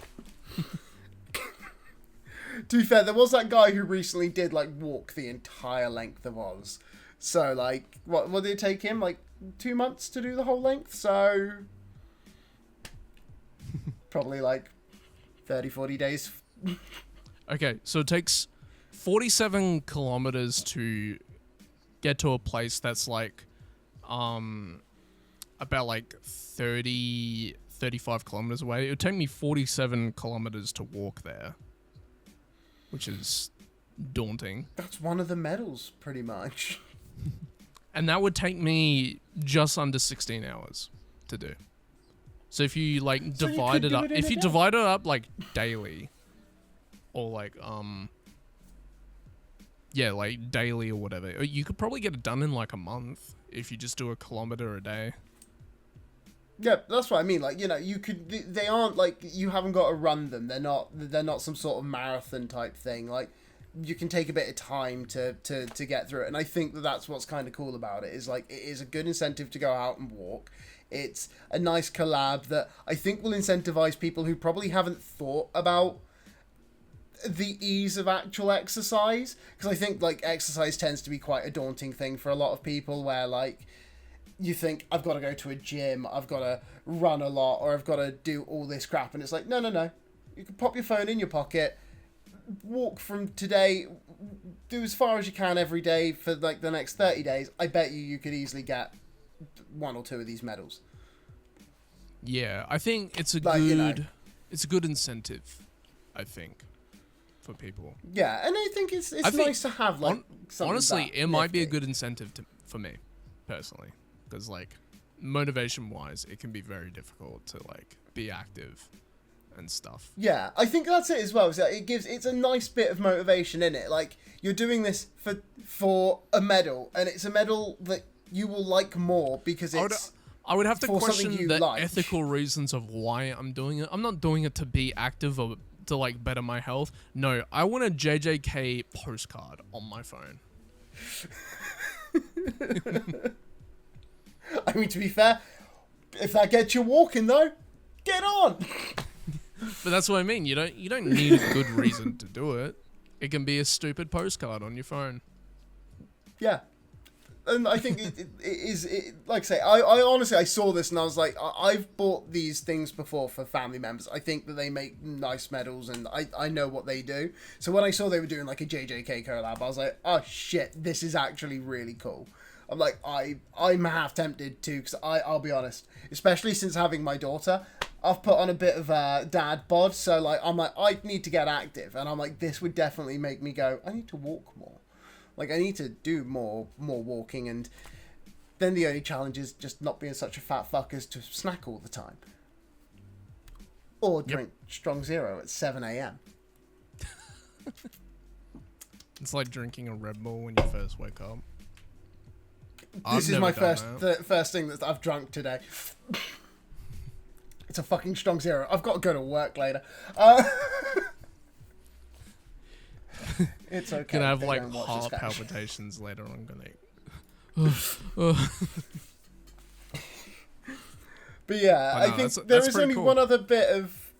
To be fair, there was that guy who recently did, like, walk the entire length of Oz. So, like, what did it take him? Like, 2 months to do the whole length? So... Probably, like, 30, 40 days. Okay, so it takes 47 kilometers to get to a place that's like, about like 30, 35 kilometers away. It would take me 47 kilometers to walk there, which is daunting. That's one of the medals, pretty much. And that would take me just under 16 hours to do. So if you like So you divide could it do up, it in if a you day. divide it up like daily, or like yeah, like daily or whatever, you could probably get it done in like a month if you just do a kilometer a day. Yeah, that's what I mean. Like, you know, you could. They aren't like you haven't got to run them. They're not some sort of marathon type thing. Like, you can take a bit of time to get through it. And I think that that's what's kind of cool about it. Is like it is a good incentive to go out and walk. It's a nice collab that I think will incentivize people who probably haven't thought about the ease of actual exercise, because I think like exercise tends to be quite a daunting thing for a lot of people, where like you think I've got to go to a gym, I've got to run a lot, or I've got to do all this crap, and it's like no, you can pop your phone in your pocket, walk from today, do as far as you can every day for like the next 30 days. I bet you could easily get 1 or 2 of these medals. Yeah, I think it's a Like, good, you know. it's a good incentive, I think, for people. Yeah, and I think it's I think nice to have like something honestly, that it might be a nifty. good incentive for me, personally, because like motivation wise, it can be very difficult to like be active and stuff. Yeah, I think that's it as well. Is that it's a nice bit of motivation in it. Like, you're doing this for a medal, and it's a medal that you will like more because it's I would have to for something question you the like. ethical reasons of why I'm doing it. I'm not doing it to be active or to like better my health. No, I want a JJK postcard on my phone. I mean, to be fair, if that gets you walking though, get on. But that's what I mean. You don't need a good reason to do it. It can be a stupid postcard on your phone. Yeah. And I think it is like I say, I honestly, I saw this and I was like, I've bought these things before for family members. I think that they make nice medals and I know what they do. So when I saw they were doing like a JJK collab, I was like, oh shit, this is actually really cool. I'm like, I'm half tempted to, because I'll be honest, especially since having my daughter, I've put on a bit of a dad bod. So like, I'm like, I need to get active. And I'm like, this would definitely make me go, I need to walk more. Like, I need to do more walking, and then the only challenge is just not being such a fat fuck as to snack all the time. Or drink Strong Zero at 7 a.m. It's like drinking a Red Bull when you first wake up. This is my first thing that I've drunk today. It's a fucking Strong Zero. I've got to go to work later. It's okay. Gonna have They like don't watch heart this kind of shit. palpitations later on. But yeah, I think there is only one other bit of...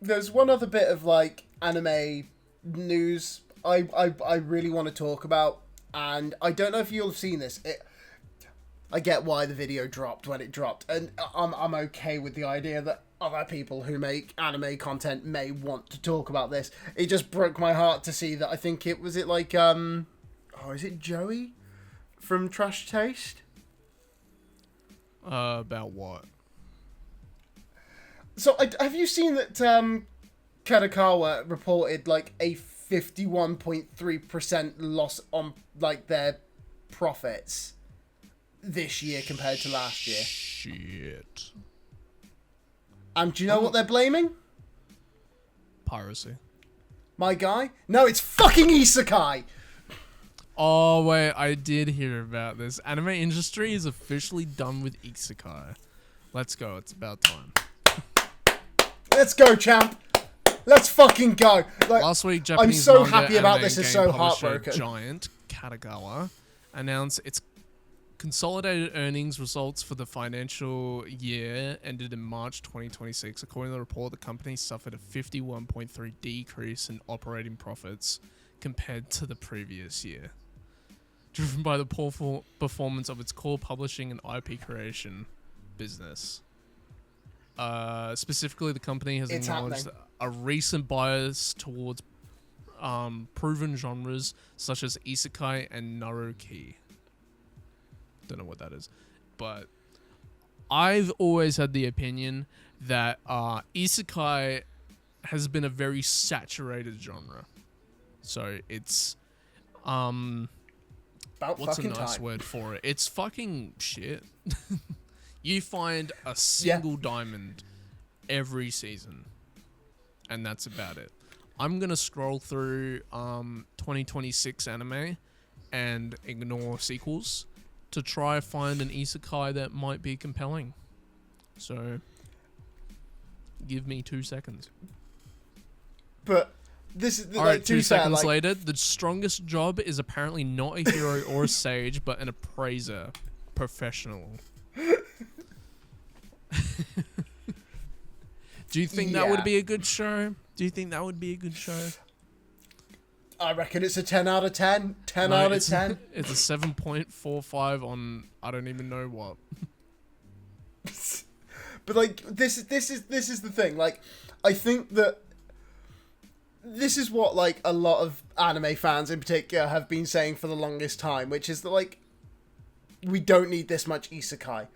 There's one other bit of like anime news I really want to talk about, and I don't know if you'll have seen this. I get why the video dropped when it dropped, and I'm okay with the idea that other people who make anime content may want to talk about this. It just broke my heart to see that. I think is it Joey from Trash Taste? About what? So have you seen that Kadokawa reported like a 51.3% loss on like their profits this year compared to last year? Shit. And do you know what they're blaming? Piracy. My guy? No, it's fucking Isekai! Oh, wait, I did hear about this. Anime industry is officially done with Isekai. Let's go, it's about time. Let's go, champ! Let's fucking go! Like, Last week, Japanese I'm so manga, happy about anime, this, and it's game so publisher heartbroken. giant Kadokawa announced its Consolidated earnings results for the financial year ended in March 2026. According to the report, the company suffered a 51.3 decrease in operating profits compared to the previous year, driven by the poor performance of its core publishing and IP creation business. Specifically, the company has acknowledged a recent bias towards proven genres such as Isekai and Naruki. Don't know what that is, but I've always had the opinion that Isekai has been a very saturated genre. So it's what's a nice word for it? It's fucking shit. You find a single diamond every season, and that's about it. I'm gonna scroll through 2026 anime and ignore sequels to try find an isekai that might be compelling. So, give me 2 seconds. But this is all right. 2 seconds later, the strongest job is apparently not a hero or a sage, but an appraiser professional. Do you think that would be a good show? Do you think that would be a good show? I reckon it's a 10 out of 10. 10 out of 10. It's a 7.45 on I don't even know what. But like this is the thing. Like, I think that this is what like a lot of anime fans in particular have been saying for the longest time, which is that like we don't need this much isekai.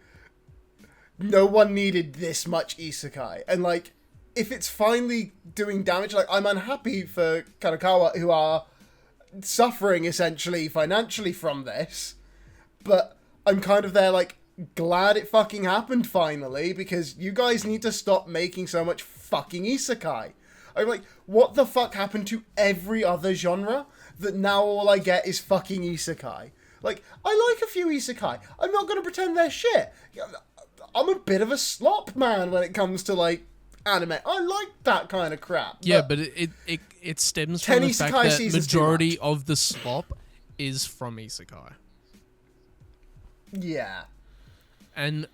No one needed this much isekai, and like, if it's finally doing damage, like, I'm unhappy for Kadokawa, who are suffering essentially financially from this, but I'm kind of there like, glad it fucking happened finally, because you guys need to stop making so much fucking isekai. I'm like, what the fuck happened to every other genre that now all I get is fucking isekai? Like, I like a few isekai. I'm not gonna pretend they're shit. I'm a bit of a slop man when it comes to like anime. I like that kind of crap. Yeah, but it stems from the fact that majority of the slop is from isekai. Yeah. And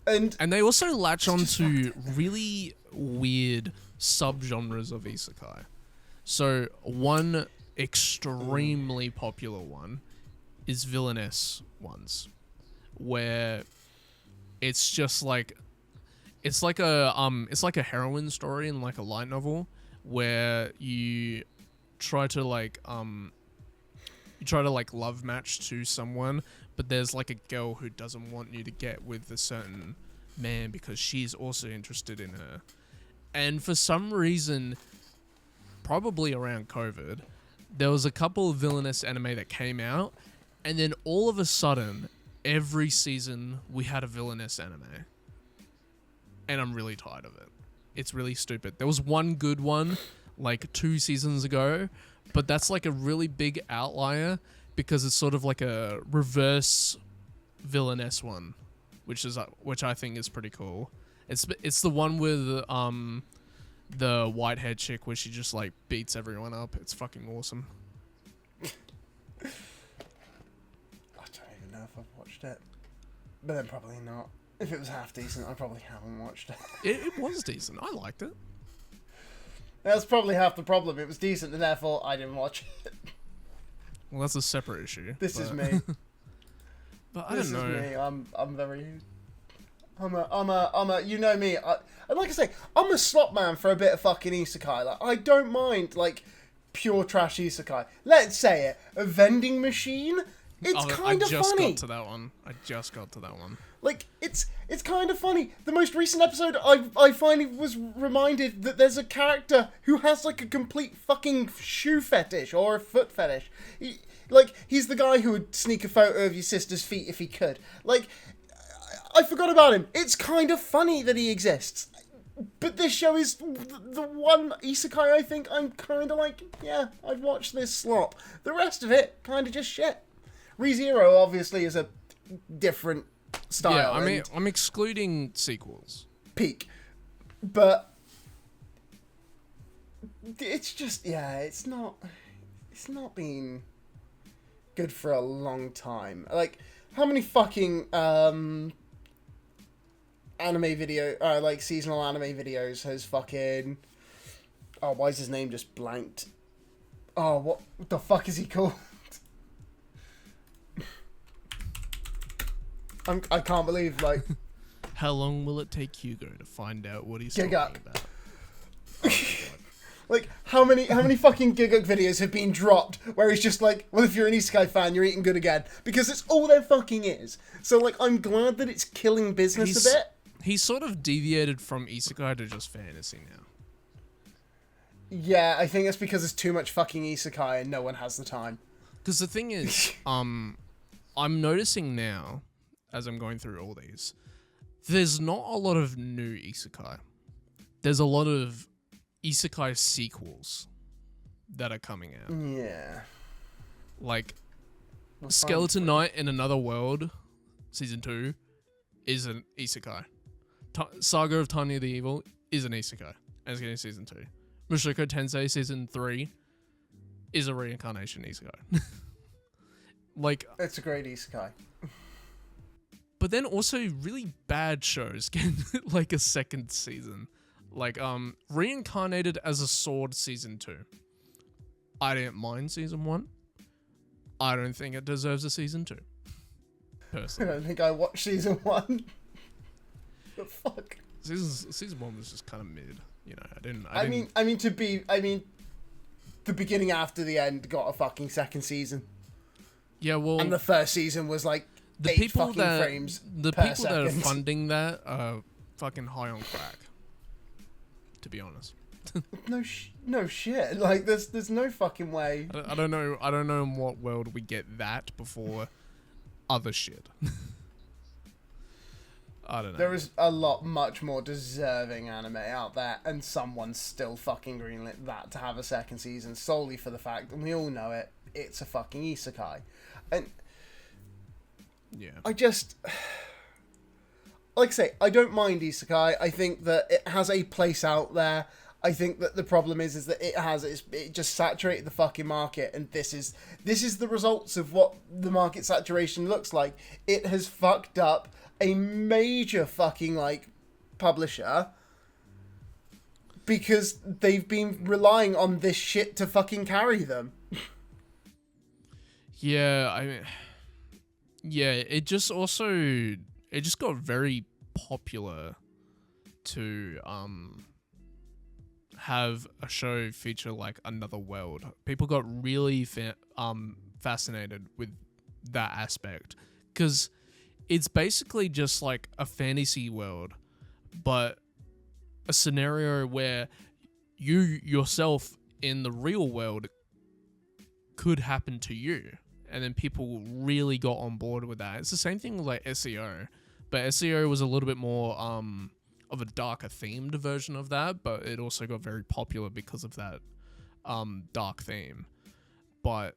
they also latch on to really weird subgenres of isekai. So one extremely popular one is villainess ones, where it's just like it's like a heroine story in like a light novel where you try to like love match to someone, but there's like a girl who doesn't want you to get with a certain man because she's also interested in her. And for some reason, probably around COVID, there was a couple of villainous anime that came out, and then all of a sudden every season we had a villainous anime, and I'm really tired of it. It's really stupid. There was one good one like 2 seasons ago, but that's like a really big outlier because it's sort of like a reverse villainess one, which I think is pretty cool. It's the one with the white-haired chick where she just like beats everyone up. It's fucking awesome. It, but then probably not. If it was half decent, I probably haven't watched it. It was decent. I liked it. That's probably half the problem. It was decent, and therefore I didn't watch it. Well, that's a separate issue. This is me. But I don't know. This is me. I'm very. I'm a. You know me. And like I say, I'm a slot man for a bit of fucking isekai. Like, I don't mind like pure trash isekai. Let's say it. A vending machine. It's kind of funny. I just got to that one. Like, it's kind of funny. The most recent episode, I finally was reminded that there's a character who has, like, a complete fucking shoe fetish or a foot fetish. He's the guy who would sneak a photo of your sister's feet if he could. Like, I forgot about him. It's kind of funny that he exists. But this show is the one isekai I think I'm kind of like, yeah, I'd watch this slop. The rest of it, kind of just shit. ReZero obviously is a different style. Yeah, I mean, I'm excluding sequels. Peak. But it's just, yeah, it's not been good for a long time. Like, how many fucking anime video, like seasonal anime videos has fucking... Oh, why is his name just blanked? Oh, what the fuck is he called? I can't believe, like... How long will it take Hugo to find out what he's Gig talking up. about? Oh, like, how many fucking Giguk videos have been dropped where he's just like, well, if you're an Isekai fan, you're eating good again. Because it's all there fucking is. So, like, I'm glad that it's killing business a bit. He's sort of deviated from Isekai to just fantasy now. Yeah, I think that's because there's too much fucking Isekai and no one has the time. Because the thing is, I'm noticing now, as I'm going through all these, there's not a lot of new Isekai. There's a lot of Isekai sequels that are coming out. Yeah. Like, Skeleton Knight in Another World, Season 2, is an Isekai. Saga of Tanya the Evil is an Isekai, and it's getting Season 2. Mushoku Tensei Season 3 is a reincarnation Isekai. Like... It's a great Isekai. But then also really bad shows get like a second season. Like, Reincarnated as a Sword Season 2. I didn't mind Season 1. I don't think it deserves a Season 2. Personally. I don't think I watched Season 1. The fuck? Season 1 was just kind of mid. You know, I mean, the beginning after the end got a fucking second season. Yeah, well... And the first season was like the 8 people fucking that, frames the per people second. that are funding that are fucking high on crack, to be honest. no shit. Like, there's no fucking way. I don't know in what world we get that before other shit. I don't know. There is a lot much more deserving anime out there, and someone's still fucking greenlit that to have a second season solely for the fact, and we all know it, it's a fucking isekai. And yeah, I just... Like I say, I don't mind isekai. I think that it has a place out there. I think that the problem is that it just saturated the fucking market, and this is the results of what the market saturation looks like. It has fucked up a major fucking like publisher because they've been relying on this shit to fucking carry them. Yeah, I mean, yeah, it just got very popular to have a show feature like Another World. People got really fascinated with that aspect because it's basically just like a fantasy world, but a scenario where you yourself in the real world could happen to you. And then people really got on board with that. It's the same thing with like SEO, but SEO was a little bit more of a darker themed version of that, but it also got very popular because of that dark theme. But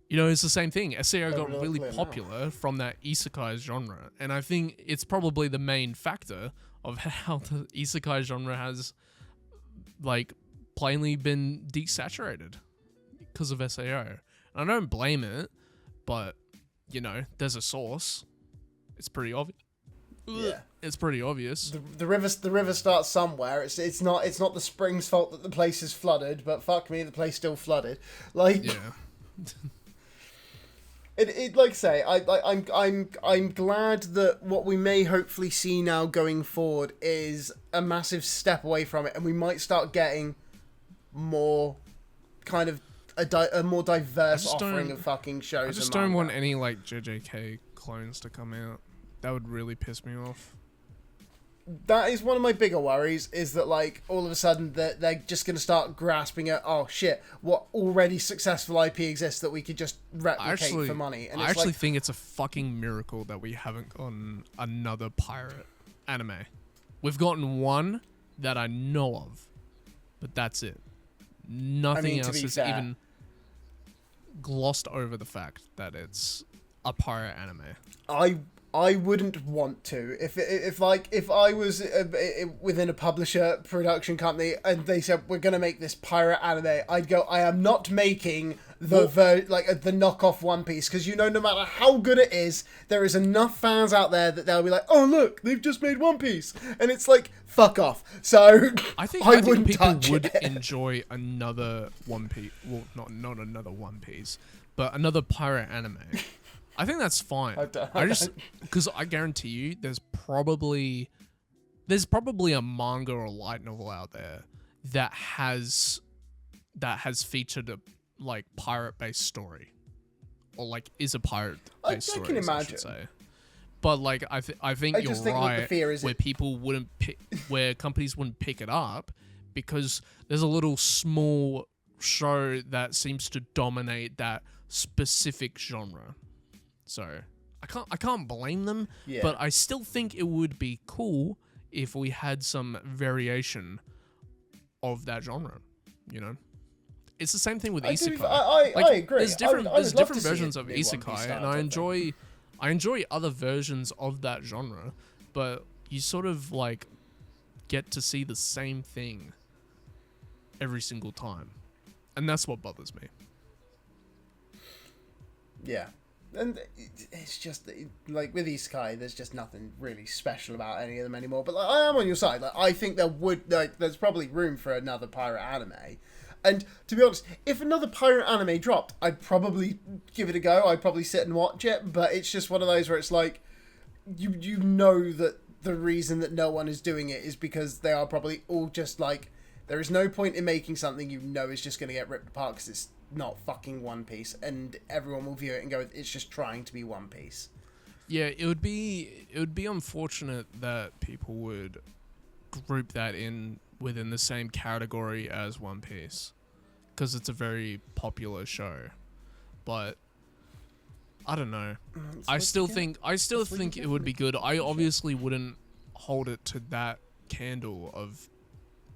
you know, it's the same thing. SEO got really popular from that isekai genre, and I think it's probably the main factor of how the isekai genre has like plainly been desaturated because of SEO. I don't blame it, but you know, there's a source. It's pretty obvious. Yeah, it's pretty obvious. The river starts somewhere. It's not the spring's fault that the place is flooded, but fuck me, the place still flooded. Like, yeah. It like I say, I'm glad that what we may hopefully see now going forward is a massive step away from it, and we might start getting more kind of a more diverse offering of fucking shows. I just don't want any like JJK clones to come out. That would really piss me off. That is one of my bigger worries, is that like all of a sudden they're just going to start grasping at, oh shit, what already successful IP exists that we could just replicate for money. And I actually think it's a fucking miracle that we haven't gotten another pirate anime. We've gotten one that I know of, but that's it. Nothing else is even glossed over the fact that it's a pirate anime. I wouldn't want to. If I was within a publisher production company and they said we're gonna make this pirate anime, I'd go, I am not making the knockoff One Piece, because no matter how good it is, there is enough fans out there that they'll be like, oh look, they've just made One Piece, and it's like, fuck off. So I think wouldn't people touch would it. enjoy another One Piece. Well, not another One Piece, but another pirate anime. I think that's fine. Because I guarantee you, there's probably a manga or light novel out there that has featured a like pirate-based story, or like is a pirate-based story. I can imagine. I should say. But like I think you're right. Where people wouldn't where companies wouldn't pick it up because there's a little small show that seems to dominate that specific genre. So I can't blame them, but I still think it would be cool if we had some variation of that genre. It's the same thing with Isekai. I agree. There's different versions of Isekai, and I enjoy other versions of that genre, but you sort of like get to see the same thing every single time, and that's what bothers me. Yeah. And it's just like with Isekai, there's just nothing really special about any of them anymore. But like, I am on your side. Like, I think there's probably room for another pirate anime. And to be honest, if another pirate anime dropped, I'd probably give it a go. I'd probably sit and watch it. But it's just one of those where it's like, you know that the reason that no one is doing it is because they are probably all just like, there is no point in making something is just going to get ripped apart because it's not fucking One Piece, and everyone will view it and go, it's just trying to be One Piece. Yeah, it would be unfortunate that people would group that within the same category as One Piece, because it's a very popular show. But I don't know. I still think it would be good. I obviously wouldn't hold it to that candle of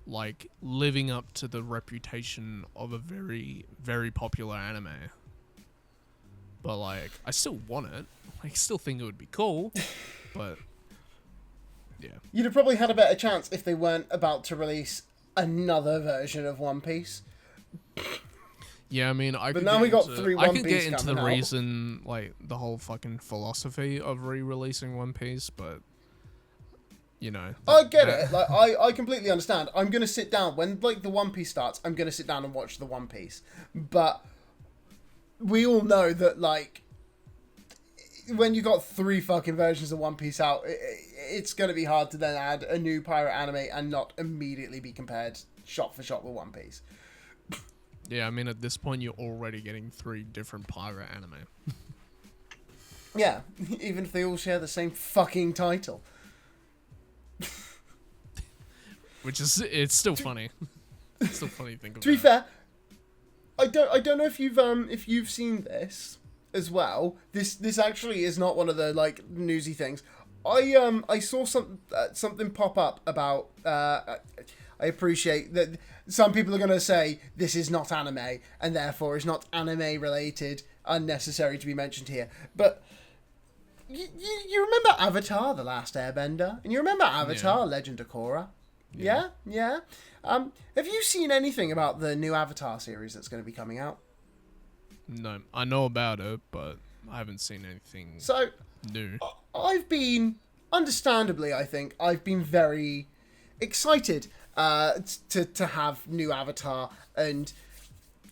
like living up to the reputation of a very, very popular anime. But like, I still want it. I still think it would be cool. But yeah. You'd have probably had a better chance if they weren't about to release another version of One Piece. Yeah, I mean, I could get into the reason, like, the whole fucking philosophy of re-releasing One Piece, but I get it. Like, I completely understand. I'm gonna sit down when like the One Piece starts. I'm gonna sit down and watch the One Piece. But we all know that like when you got 3 fucking versions of One Piece out, it's gonna be hard to then add a new pirate anime and not immediately be compared shot for shot with One Piece. Yeah, I mean, at this point, you're already getting 3 different pirate anime. Yeah, even if they all share the same fucking title. Which is, it's still funny. It's still funny to think about. To be fair, I don't know if you've seen this as well. This actually is not one of the like newsy things. I saw something pop up about. I appreciate that some people are going to say this is not anime and therefore is not anime related, unnecessary to be mentioned here. But you remember Avatar: The Last Airbender, and you remember Avatar: Legend of Korra. Yeah. Have you seen anything about the new Avatar series that's going to be coming out? No, I know about it, but I haven't seen anything new. I've been, understandably, I think, I've been very excited to have new Avatar, and,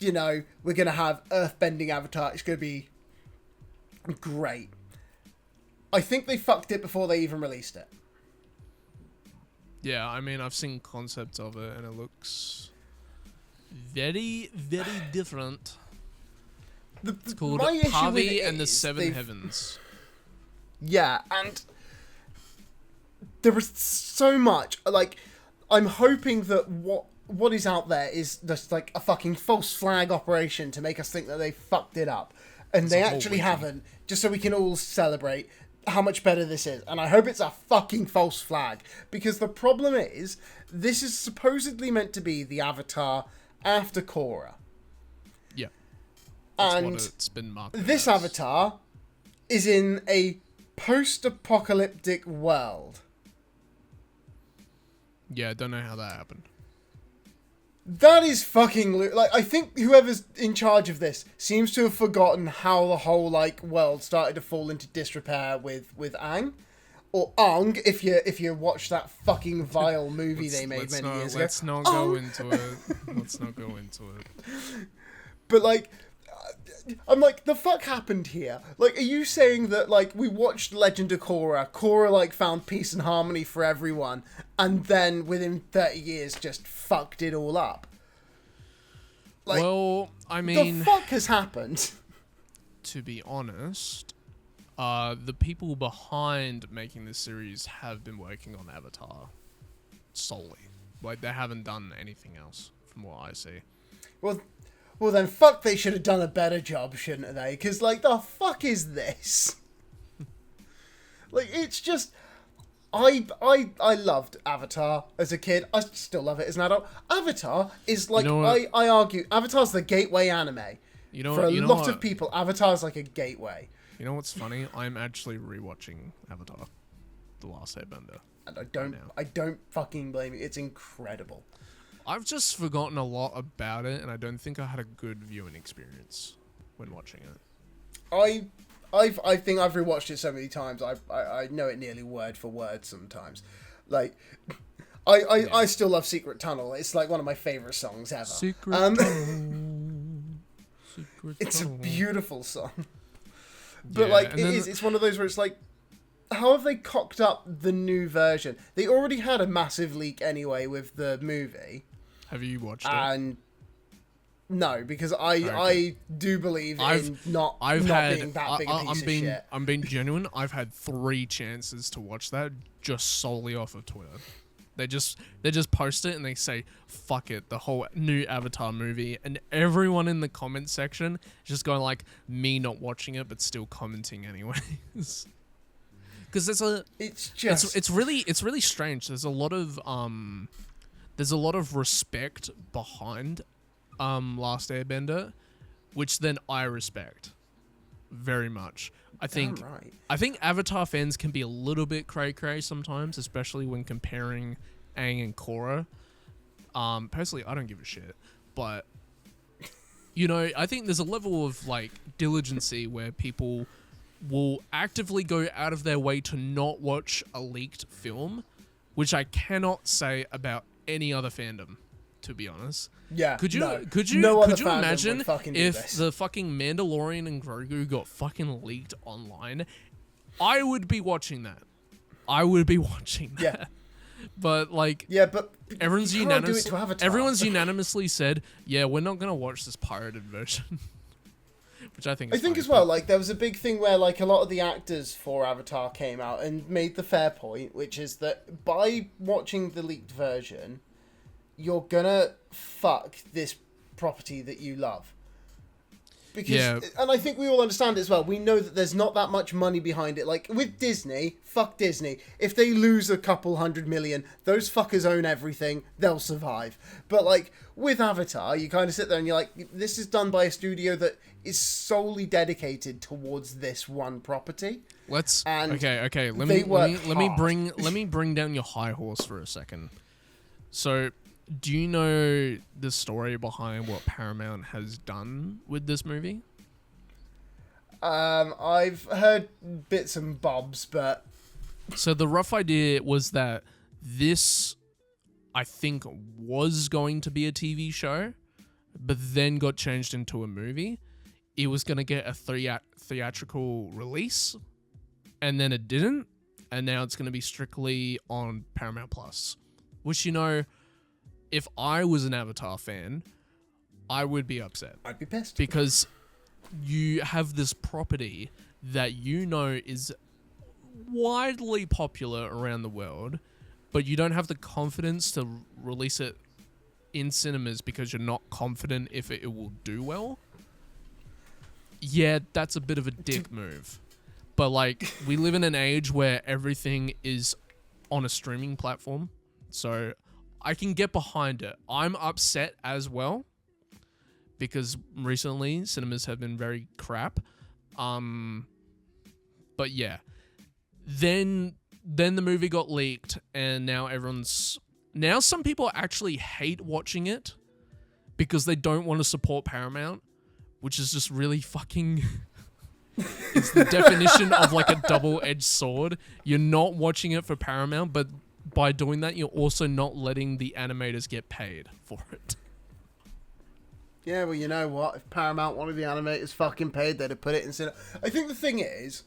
we're going to have earthbending Avatar. It's going to be great. I think they fucked it before they even released it. Yeah, I mean, I've seen concepts of it, and it looks very, very different. It's called Pavi and the Seven Heavens. Yeah, and there is so much. Like, I'm hoping that what is out there is just like a fucking false flag operation to make us think that they fucked it up, and they actually haven't. Just so we can all celebrate how much better this is. And I hope it's a fucking false flag, because the problem is this is supposedly meant to be the Avatar after Korra. Yeah. And what it's been marketed this as. Avatar is in a post-apocalyptic world. Yeah, I don't know how that happened. That is fucking like, I think whoever's in charge of this seems to have forgotten how the whole like world started to fall into disrepair with Aang. Or Ong, if you watch that fucking vile movie they made many years ago. Let's not go into it. Let's not go into it. But like, I'm like, the fuck happened here? Like, are you saying that like we watched Legend of Korra, Korra like found peace and harmony for everyone, and then within 30 years just fucked it all up? Like, well, I mean, the fuck has happened? To be honest, the people behind making this series have been working on Avatar solely. Like, they haven't done anything else, from what I see. Well then, fuck, they should have done a better job, shouldn't they? Because, like, the fuck is this? Like, it's just... I loved Avatar as a kid. I still love it as an adult. Avatar is, like, I argue, Avatar's the gateway anime. For a lot of people, Avatar's like a gateway. You know what's funny? I'm actually rewatching Avatar, The Last Airbender. And I don't fucking blame you. It's incredible. I've just forgotten a lot about it, and I don't think I had a good viewing experience when watching it. I think I've rewatched it so many times. I know it nearly word for word sometimes. Like, I still love Secret Tunnel. It's like one of my favorite songs ever. Secret Tunnel. It's a beautiful song. But like, it's one of those where it's like, how have they cocked up the new version? They already had a massive leak anyway with the movie. Have you watched it? And no, because I do believe in not being that big a piece of shit. I'm being genuine. I've had 3 chances to watch that just solely off of Twitter. They just post it and they say, fuck it, the whole new Avatar movie, and everyone in the comment section is just going like, me not watching it but still commenting anyways. Because it's really strange. There's a lot of respect behind Last Airbender, which then I respect very much. I think Avatar fans can be a little bit cray-cray sometimes, especially when comparing Aang and Korra. Personally, I don't give a shit, but I think there's a level of like diligency where people will actively go out of their way to not watch a leaked film, which I cannot say about any other fandom, to be honest. Yeah. Could you imagine if the fucking Mandalorian and Grogu got fucking leaked online? I would be watching that. Yeah. But like, but everyone's unanimously said, yeah, we're not gonna watch this pirated version. Which I think as well, like, there was a big thing where like a lot of the actors for Avatar came out and made the fair point, which is that by watching the leaked version, you're gonna fuck this property that you love. Because, and I think we all understand it as well. We know that there's not that much money behind it. Like, with Disney, fuck Disney. If they lose a couple $100 million, those fuckers own everything. They'll survive. But, like, with Avatar, you kind of sit there and you're like, this is done by a studio that is solely dedicated towards this one property. Okay. Let me bring down your high horse for a second. So, do you know the story behind what Paramount has done with this movie? I've heard bits and bobs, but... So the rough idea was that this, I think, was going to be a TV show, but then got changed into a movie. It was going to get a theatrical release, and then it didn't, and now it's going to be strictly on Paramount Plus. Which, if I was an Avatar fan, I would be upset. I'd be pissed. Because you have this property that is widely popular around the world, but you don't have the confidence to release it in cinemas because you're not confident if it will do well. Yeah, that's a bit of a dick move. But, like, we live in an age where everything is on a streaming platform, so I can get behind it. I'm upset as well because recently cinemas have been very crap. But yeah, then the movie got leaked and now some people actually hate watching it because they don't want to support Paramount, which is just really fucking... It's the definition of like a double-edged sword. You're not watching it for Paramount, but by doing that, you're also not letting the animators get paid for it. Yeah, well, you know what? If Paramount wanted the animators fucking paid, they'd have put it instead of... I think the thing is,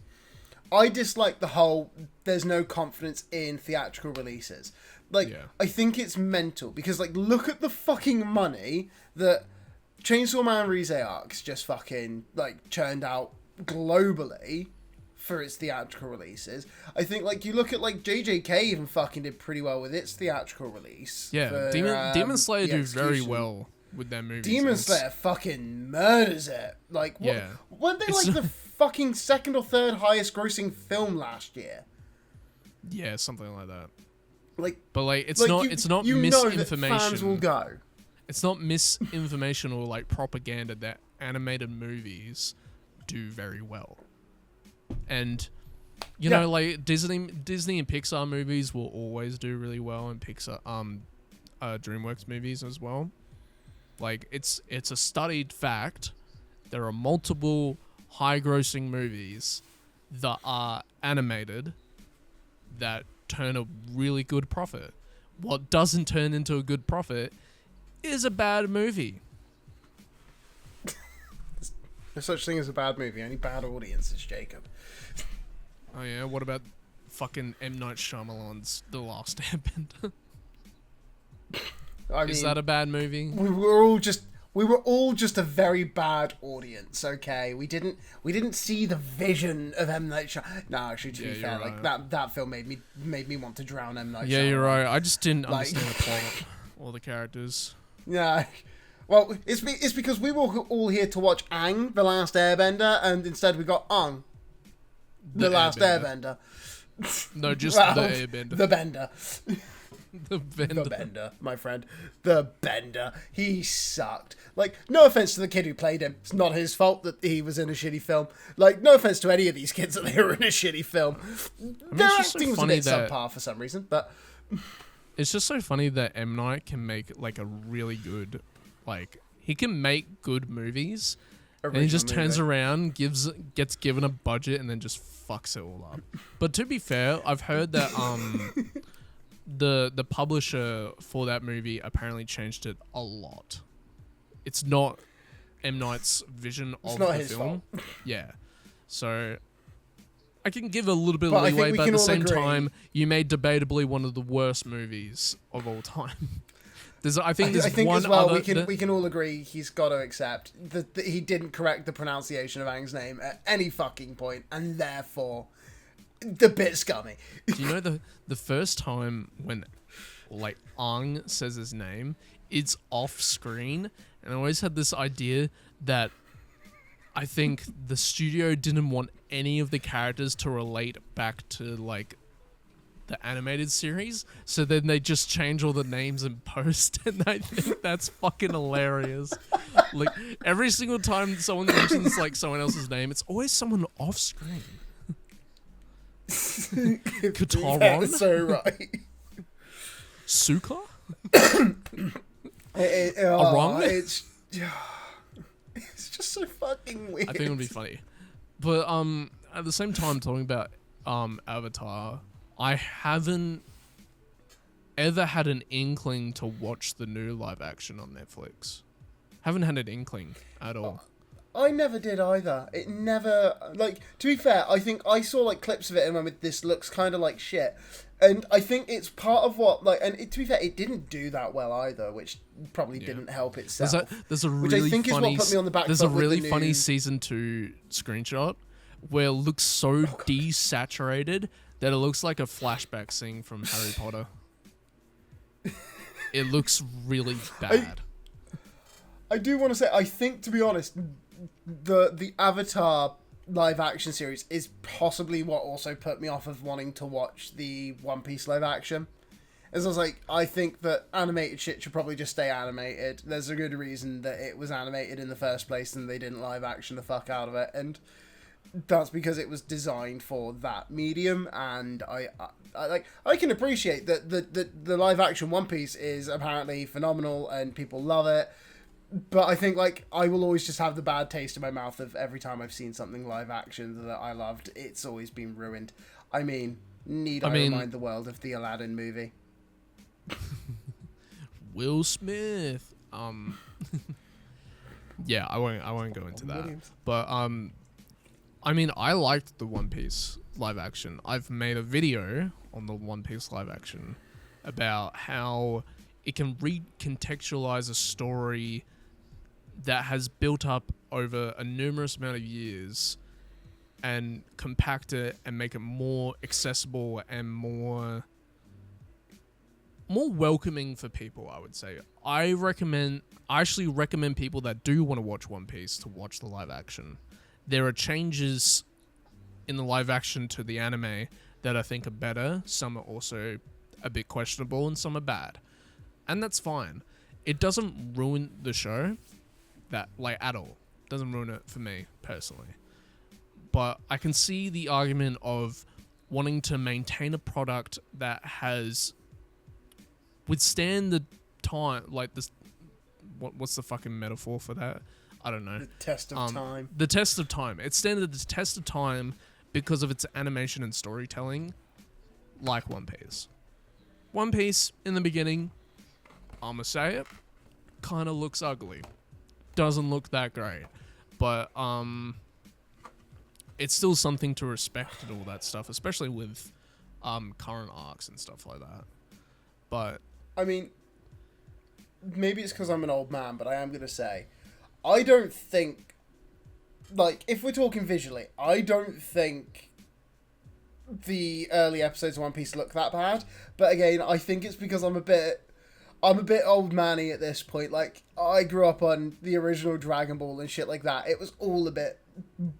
I dislike the whole there's no confidence in theatrical releases. Like, yeah. I think it's mental, because, like, look at the fucking money that Chainsaw Man Rize Arcs just fucking, like, churned out globally for its theatrical releases. I think, like, you look at, like, JJK even fucking did pretty well with its theatrical release. Yeah, for, Demon Slayer do very well with their movies. Demon Slayer fucking murders it. Like, what? Yeah. Weren't they like the fucking second or third highest grossing film last year? Yeah, something like that. Like, but like, it's not misinformation. Know that fans will go. It's not misinformation or like propaganda that animated movies do very well. And you know, like Disney and Pixar movies will always do really well, and Pixar DreamWorks movies as well. Like, it's a studied fact. There are multiple high-grossing movies that are animated that turn a really good profit. What doesn't turn into a good profit is a bad movie. There's such thing as a bad movie. Only bad audiences, Jacob. Oh yeah, what about fucking M. Night Shyamalan's The Last Airbender? I mean, is that a bad movie? We were all just a very bad audience. Okay, we didn't see the vision of M. Night Shyamalan. No, actually, to be fair, right. Like that film made me want to drown M. Night Shyamalan. Yeah, you're right. I just didn't understand the plot or the characters. Yeah. Well, it's because we were all here to watch Aang, The Last Airbender, and instead we got Aang, The Last Airbender. No, just the Airbender. The Bender. The Bender. The Bender, my friend. The Bender. He sucked. Like, no offense to the kid who played him. It's not his fault that he was in a shitty film. Like, no offense to any of these kids that they were in a shitty film. Their acting was a bit subpar for some reason, but... It's just so funny that M. Night can make, like, a really good... Like, he can make good movies, and he just turns around, gets given a budget, and then just fucks it all up. But to be fair, I've heard that the publisher for that movie apparently changed it a lot. It's not M. Night's vision of the film. Fault. Yeah. So I can give a little bit of leeway, but at the same time, you made debatably one of the worst movies of all time. I think one as well, we can all agree he's got to accept that he didn't correct the pronunciation of Aang's name at any fucking point, and therefore the bit scummy. Do you know the first time when like Aang says his name, it's off screen, and I always had this idea that I think the studio didn't want any of the characters to relate back to like the animated series, so then they just change all the names in post, and I think that's fucking hilarious. Like, every single time someone mentions like someone else's name, it's always someone off screen. Kataron? Yeah, that's so right. Suka? Arong? It's just so fucking weird. I think it would be funny. But at the same time, talking about Avatar, I haven't ever had an inkling to watch the new live action on Netflix. Haven't had an inkling at all. I never did either. It never, like, to be fair, I think I saw like clips of it and went, this looks kind of like shit. And I think it's part of what, like, and to be fair, it didn't do that well either, which probably didn't help itself. There's a really funny season 2 screenshot where it looks so desaturated that it looks like a flashback scene from Harry Potter. It looks really bad. I do want to say, I think, to be honest, the Avatar live action series is possibly what also put me off of wanting to watch the One Piece live action. As I was like, I think that animated shit should probably just stay animated. There's a good reason that it was animated in the first place and they didn't live action the fuck out of it. And that's because it was designed for that medium, and I can appreciate that the live action One Piece is apparently phenomenal and people love it. But I think, like, I will always just have the bad taste in my mouth of every time I've seen something live action that I loved, it's always been ruined. I mean, I remind the world of the Aladdin movie? Will Smith. Yeah, I won't go into that. But I mean, I liked the One Piece live action. I've made a video on the One Piece live action about how it can recontextualize a story that has built up over a numerous amount of years and compact it and make it more accessible and more welcoming for people, I would say. I actually recommend people that do want to watch One Piece to watch the live action. There are changes in the live action to the anime that I think are better. Some are also a bit questionable and some are bad. And that's fine. It doesn't ruin the show at all. It doesn't ruin it for me personally. But I can see the argument of wanting to maintain a product that has withstand the time, like this. What's the fucking metaphor for that? I don't know. The test of time. The test of time. It standed the test of time because of its animation and storytelling, like One Piece. One Piece in the beginning, I'ma say it, kind of looks ugly. Doesn't look that great, but it's still something to respect and all that stuff, especially with current arcs and stuff like that. But I mean, maybe it's because I'm an old man, but I am gonna say, I don't think, like, if we're talking visually, I don't think the early episodes of One Piece look that bad. But again, I think it's because I'm a bit old manny at this point. Like, I grew up on the original Dragon Ball and shit like that. It was all a bit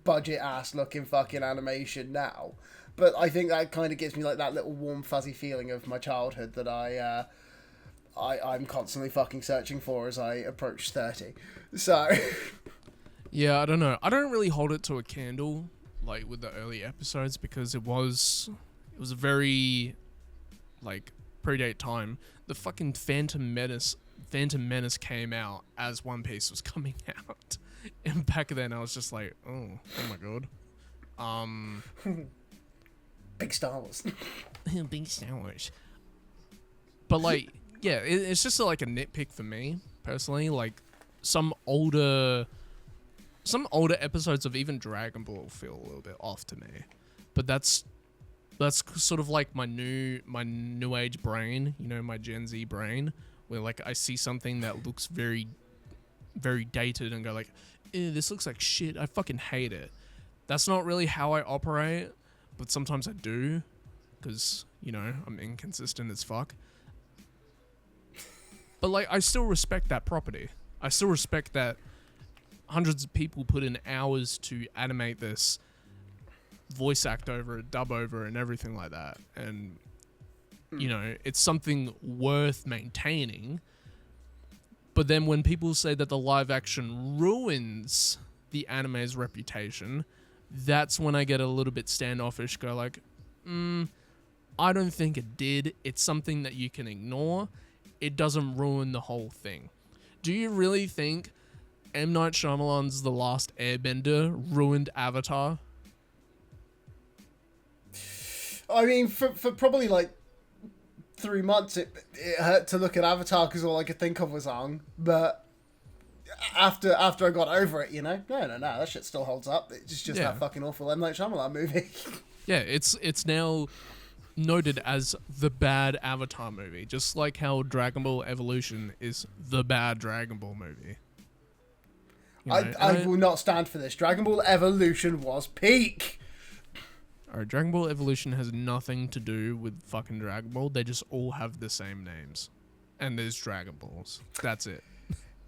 budget ass looking fucking animation now. But I think that kind of gives me like that little warm fuzzy feeling of my childhood that I'm constantly fucking searching for as I approach 30. So yeah, I don't know. I don't really hold it to a candle like with the early episodes because it was a very like predate time. The fucking Phantom Menace came out as One Piece was coming out. And back then I was just like, oh my god. Big Star Wars. Big Star Wars. But like, yeah, it's just like a nitpick for me personally. Like some older episodes of even Dragon Ball feel a little bit off to me. But that's sort of like my new age brain, you know, my Gen Z brain, where like I see something that looks very, very dated and go like, this looks like shit. I fucking hate it. That's not really how I operate, but sometimes I do, because, you know, I'm inconsistent as fuck. But like, I still respect that property. I still respect that hundreds of people put in hours to animate this, voice act over it, dub over it, and everything like that. And, you know, it's something worth maintaining. But then when people say that the live action ruins the anime's reputation, that's when I get a little bit standoffish, go like, I don't think it did. It's something that you can ignore. It doesn't ruin the whole thing. Do you really think M. Night Shyamalan's The Last Airbender ruined Avatar? I mean, for probably like 3 months, it hurt to look at Avatar because all I could think of was Aang. But after I got over it, you know, no, that shit still holds up. It's just that fucking awful M. Night Shyamalan movie. Yeah, it's now noted as the bad Avatar movie, just like how Dragon Ball Evolution is the bad Dragon Ball movie. You know, I will not stand for this. Dragon Ball Evolution was peak. Alright, Dragon Ball Evolution has nothing to do with fucking Dragon Ball. They just all have the same names. And there's Dragon Balls. That's it.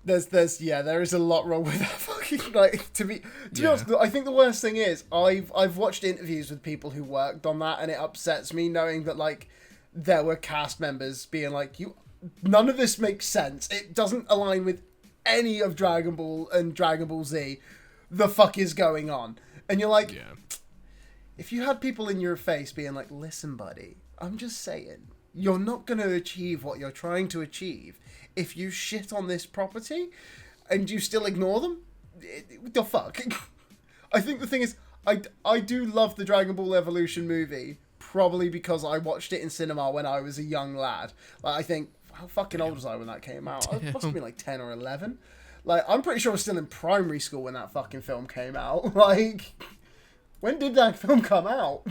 There is a lot wrong with that fucking, like, to be honest, I think the worst thing is I've watched interviews with people who worked on that, and it upsets me knowing that, like, there were cast members being like, none of this makes sense. It doesn't align with any of Dragon Ball and Dragon Ball Z. The fuck is going on? And you're like, if you had people in your face being like, listen, buddy, I'm just saying, you're not going to achieve what you're trying to achieve if you shit on this property. and you still ignore them? What the fuck? I think the thing is, I do love the Dragon Ball Evolution movie, probably because I watched it in cinema when I was a young lad. Like, I think, how fucking old was I when that came out? I must have been like 10 or 11. Like, I'm pretty sure I was still in primary school when that fucking film came out. Like, when did that film come out?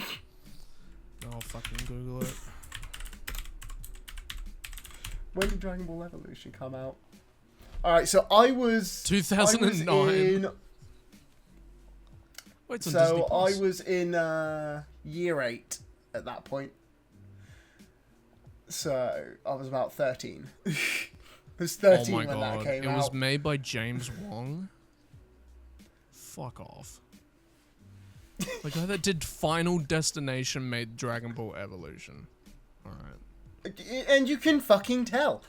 I'll fucking Google it. When did Dragon Ball Evolution come out? Alright, so I was... 2009. Wait, so I was in year 8 at that point. So I was about 13. I was 13 when that came out. It was made by James Wong. Fuck off. The guy that did Final Destination made Dragon Ball Evolution. Alright. And you can fucking tell.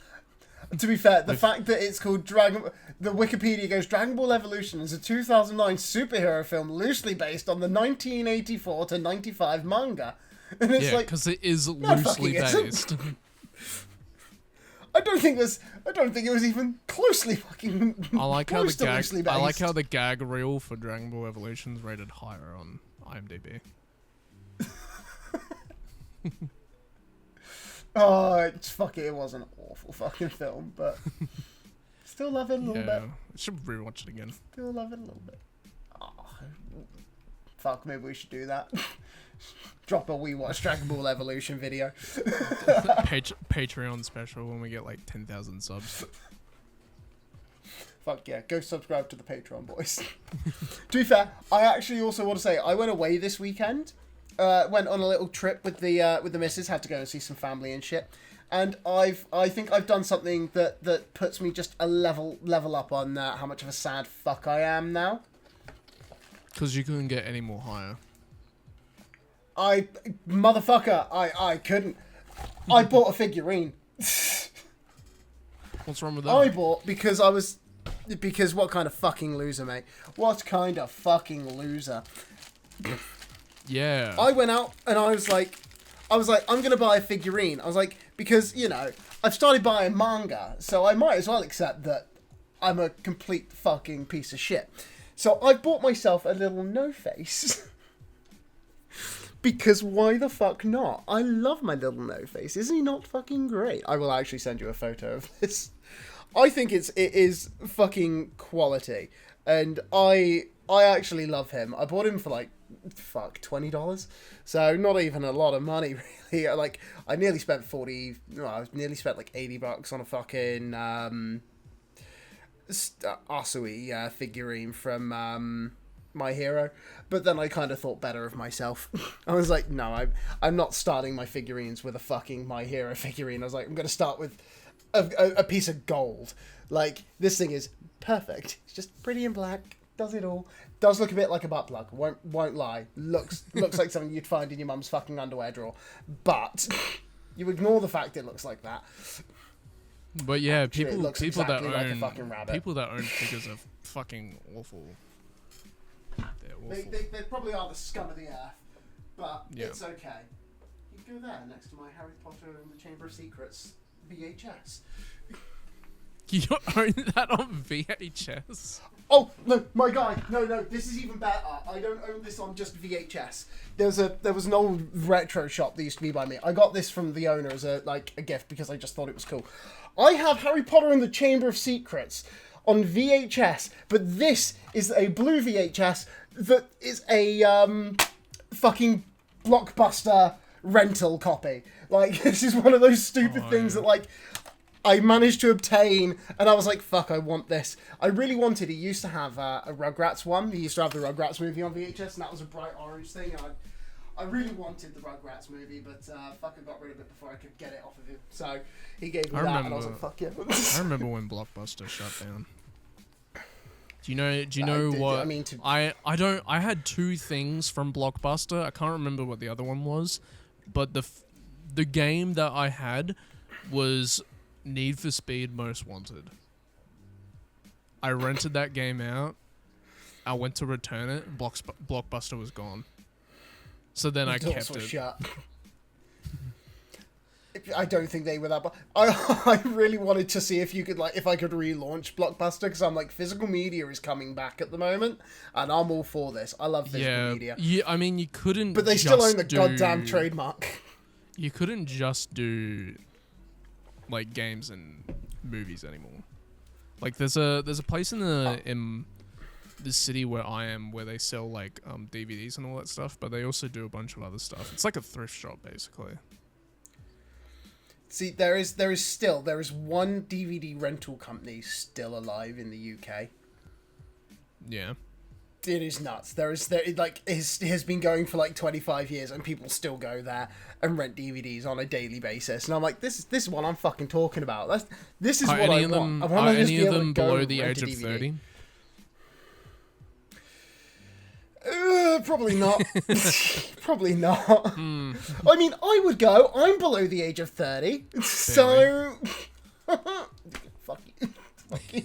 To be fair, the fact that it's called the Wikipedia goes, Dragon Ball Evolution is a 2009 superhero film loosely based on the 1984 to 95 manga. And it's like, because it is loosely based. I don't think it was even closely fucking. I like how the gag reel for Dragon Ball Evolution is rated higher on IMDb. Oh, it was an awful fucking film, but still love it a little bit. I should rewatch it again. Still love it a little bit. Oh, fuck, maybe we should do that. Drop a We Watch Dragon Ball Evolution video. Patreon special when we get like 10,000 subs. Fuck yeah, go subscribe to the Patreon, boys. To be fair, I actually also want to say I went away this weekend. Went on a little trip with the missus. Had to go and see some family and shit. And I think I've done something that puts me just a level up on how much of a sad fuck I am now. Because you couldn't get any more higher. Motherfucker, I couldn't. I bought a figurine. What's wrong with that? I bought because what kind of fucking loser, mate? What kind of fucking loser? Yeah. I went out and I was like, I'm going to buy a figurine. I was like, because, I've started buying manga, so I might as well accept that I'm a complete fucking piece of shit. So I bought myself a little No-Face. Because why the fuck not? I love my little No-Face. Isn't he not fucking great? I will actually send you a photo of this. I think it is fucking quality. And I actually love him. I bought him for like, $20. So not even a lot of money, really. I nearly spent like $80 on a fucking Asui figurine from My Hero. But then I kind of thought better of myself. I was like, no, I'm not starting my figurines with a fucking My Hero figurine. I was like, I'm going to start with a piece of gold. Like, this thing is perfect. It's just pretty and black. Does it all. Does look a bit like a butt plug. Won't lie. Looks like something you'd find in your mum's fucking underwear drawer. But you ignore the fact it looks like that. But yeah, Actually, people exactly that like own a fucking rabbit. People that own figures are fucking awful. They're awful. They probably are the scum of the earth, but Yeah. it's okay. You can go there next to my Harry Potter and the Chamber of Secrets VHS. You own that on VHS? Oh no, my guy! No, this is even better. I don't own this on just VHS. There was an old retro shop that used to be by me. I got this from the owner as a gift because I just thought it was cool. I have Harry Potter and the Chamber of Secrets on VHS, but this is a blue VHS that is a fucking Blockbuster rental copy. Like, this is one of those stupid things that I managed to obtain, and I was like, fuck, I want this. I really wanted, he used to have a Rugrats one. He used to have the Rugrats movie on VHS, and that was a bright orange thing. And I really wanted the Rugrats movie, but fucker got rid of it before I could get it off of him. So he gave me that, and I was like, fuck yeah. I remember when Blockbuster shut down. Do you know what? I had two things from Blockbuster. I can't remember what the other one was, but the game that I had was Need for Speed Most Wanted. I rented that game out. I went to return it. Blockbuster was gone. So then I kept it. Shut. I don't think they were that. But I really wanted to see if you could if I could relaunch Blockbuster, because I'm like, physical media is coming back at the moment, and I'm all for this. I love physical media. Yeah, I mean, you couldn't. But they still own the goddamn trademark. You couldn't just do like games and movies anymore. Like there's a place in the city where I am where they sell like DVDs and all that stuff, but they also do a bunch of other stuff. It's like a thrift shop basically. See, there is one DVD rental company still alive in the UK. Yeah. It is nuts. It has been going for like 25 years, and people still go there and rent DVDs on a daily basis. And I'm like, this is what I'm fucking talking about. This is what I want. Are any of them below the age of 30? Probably not. Probably not. I mean, I would go. I'm below the age of 30, so fuck you. Fuck you.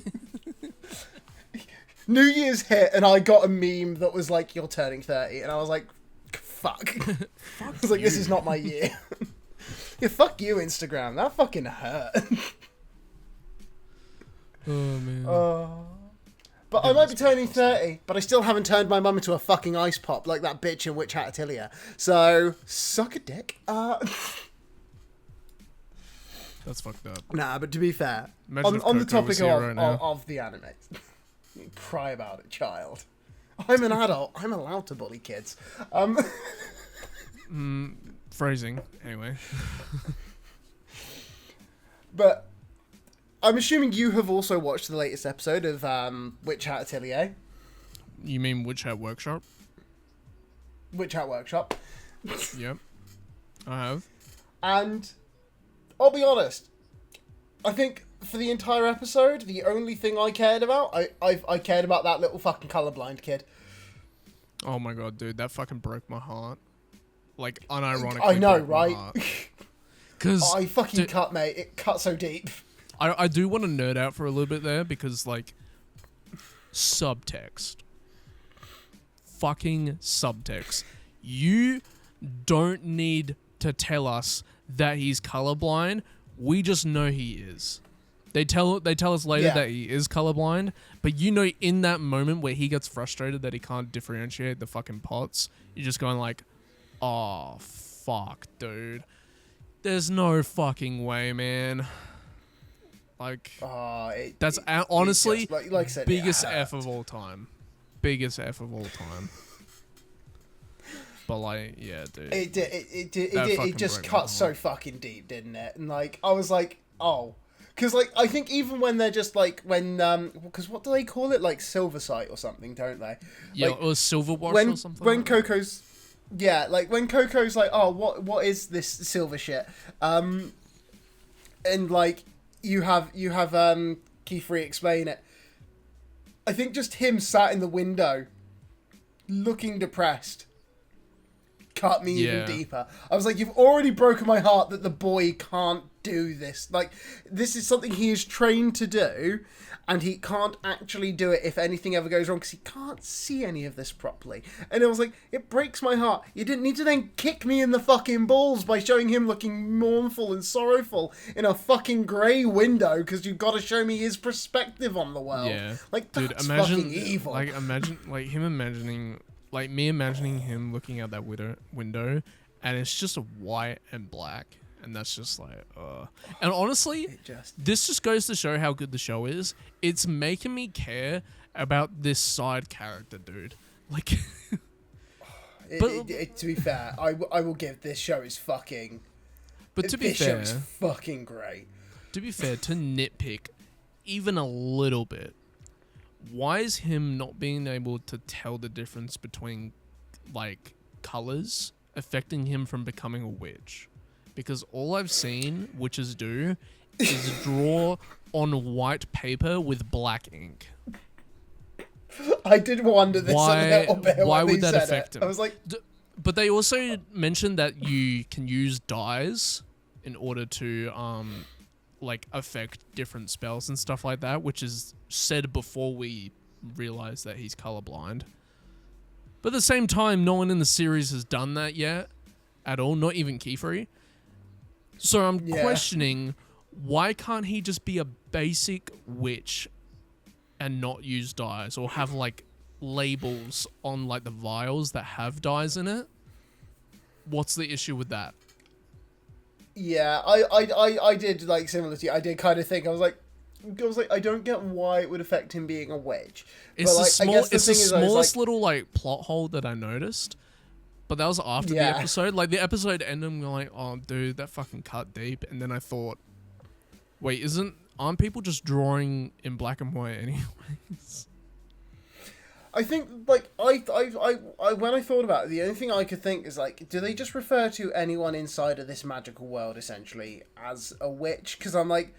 New Year's hit, and I got a meme that was like, "You're turning 30," and I was like, "Fuck." I was like, "This is not my year." Yeah, fuck you, Instagram. That fucking hurt. Oh man. But I might be turning 30, but I still haven't turned my mum into a fucking ice pop like that bitch in Hat Atelier. So, suck a dick. That's fucked up. Nah, but to be fair, Imagine on the topic right of the anime, cry about it, child. I'm an adult. I'm allowed to bully kids. Phrasing, anyway. But I'm assuming you have also watched the latest episode of Hat Atelier. You mean Hat Workshop? Hat Workshop. Yep, I have. And I'll be honest, I think for the entire episode, the only thing I cared about, I cared about that little fucking colorblind kid. Oh my god, dude, that fucking broke my heart. Like, unironically. I know, right? Because I fucking cut, mate. It cut so deep. I do want to nerd out for a little bit there, because like, subtext. Fucking subtext. You don't need to tell us that he's colorblind. We just know he is. They tell us later that he is colorblind, but you know, in that moment where he gets frustrated that he can't differentiate the fucking pots, you're just going like, oh fuck, dude. There's no fucking way, man. Like, that's honestly just, like I said, biggest F of all time. Biggest F of all time. But like, yeah, dude. It just cut so fucking deep, didn't it? And like, I was like, oh. Because, like, I think even when they're just, like, when, because what do they call it? Like, silver sight or something, don't they? Yeah, like, or silver wash or something. When Coco's, yeah, like, when Coco's like, oh, what is this silver shit? And, like, you have Kiefer explain it. I think just him sat in the window, looking depressed, cut me even deeper. I was like, you've already broken my heart that the boy can't do this. Like, this is something he is trained to do, and he can't actually do it if anything ever goes wrong, because he can't see any of this properly. And I was like, it breaks my heart. You didn't need to then kick me in the fucking balls by showing him looking mournful and sorrowful in a fucking grey window, because you've got to show me his perspective on the world. Yeah. Like, dude, that's imagine, fucking evil. Like, imagine, like, him imagining, like, me imagining him looking out that window, and it's just a white and black. And that's just like, And honestly, this just goes to show how good the show is. It's making me care about this side character, dude. Like, to be fair, I will give this show is fucking. But to be fair, this show is fucking great. To be fair, to nitpick even a little bit, why is him not being able to tell the difference between, like, colors affecting him from becoming a witch? Because all I've seen witches do is draw on white paper with black ink. I did wonder this a little bit. Why would that affect him? I was like, but they also mentioned that you can use dyes in order to like affect different spells and stuff like that, which is said before we realize that he's colorblind. But at the same time, no one in the series has done that yet at all. Not even Kiefer. So I'm Yeah. questioning, why can't he just be a basic witch and not use dyes, or have like labels on like the vials that have dyes in it? What's the issue with that? Yeah, I did, like, similar to you. I did kind of think, I was like, I don't get why it would affect him being a witch. It's but, the like, small, I guess the it's the thing is, I was smallest like, little like plot hole that I noticed. But that was after the Yeah. episode. Like the episode ended, and I'm like, oh dude, that fucking cut deep. And then I thought, wait, aren't people just drawing in black and white anyways? I think, like, I when I thought about it, the only thing I could think is, like, do they just refer to anyone inside of this magical world, essentially, as a witch? Because I'm like,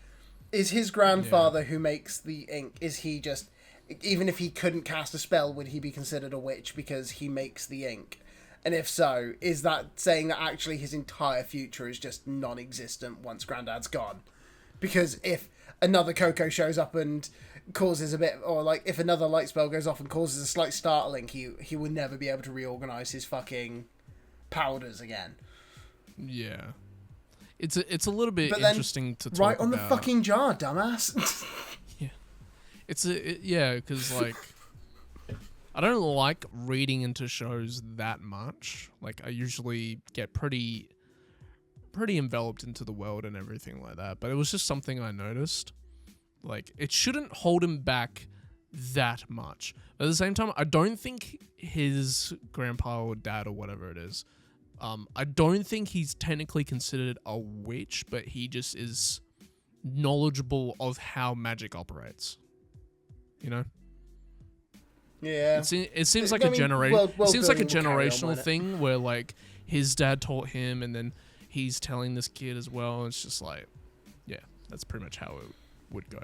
is his grandfather who makes the ink, is he just, even if he couldn't cast a spell, would he be considered a witch because he makes the ink? And if so, is that saying that actually his entire future is just non-existent once Grandad's gone? Because if another Coco shows up and causes a bit, or like if another light spell goes off and causes a slight startling, he will never be able to reorganize his fucking powders again. Yeah, it's a little bit But then, interesting to talk right on about. the fucking jar, dumbass. Yeah, because like I don't like reading into shows that much. Like I usually get pretty enveloped into the world and everything like that. But it was just something I noticed. Like, it shouldn't hold him back that much. But at the same time, I don't think his grandpa or dad or whatever it is, I don't think he's technically considered a witch, but he just is knowledgeable of how magic operates. You know? Yeah. It seems like I a mean, generation. world It seems like a building will carry on, generational won't it? thing where like his dad taught him, and then he's telling this kid as well. It's just like, yeah, that's pretty much how it would go.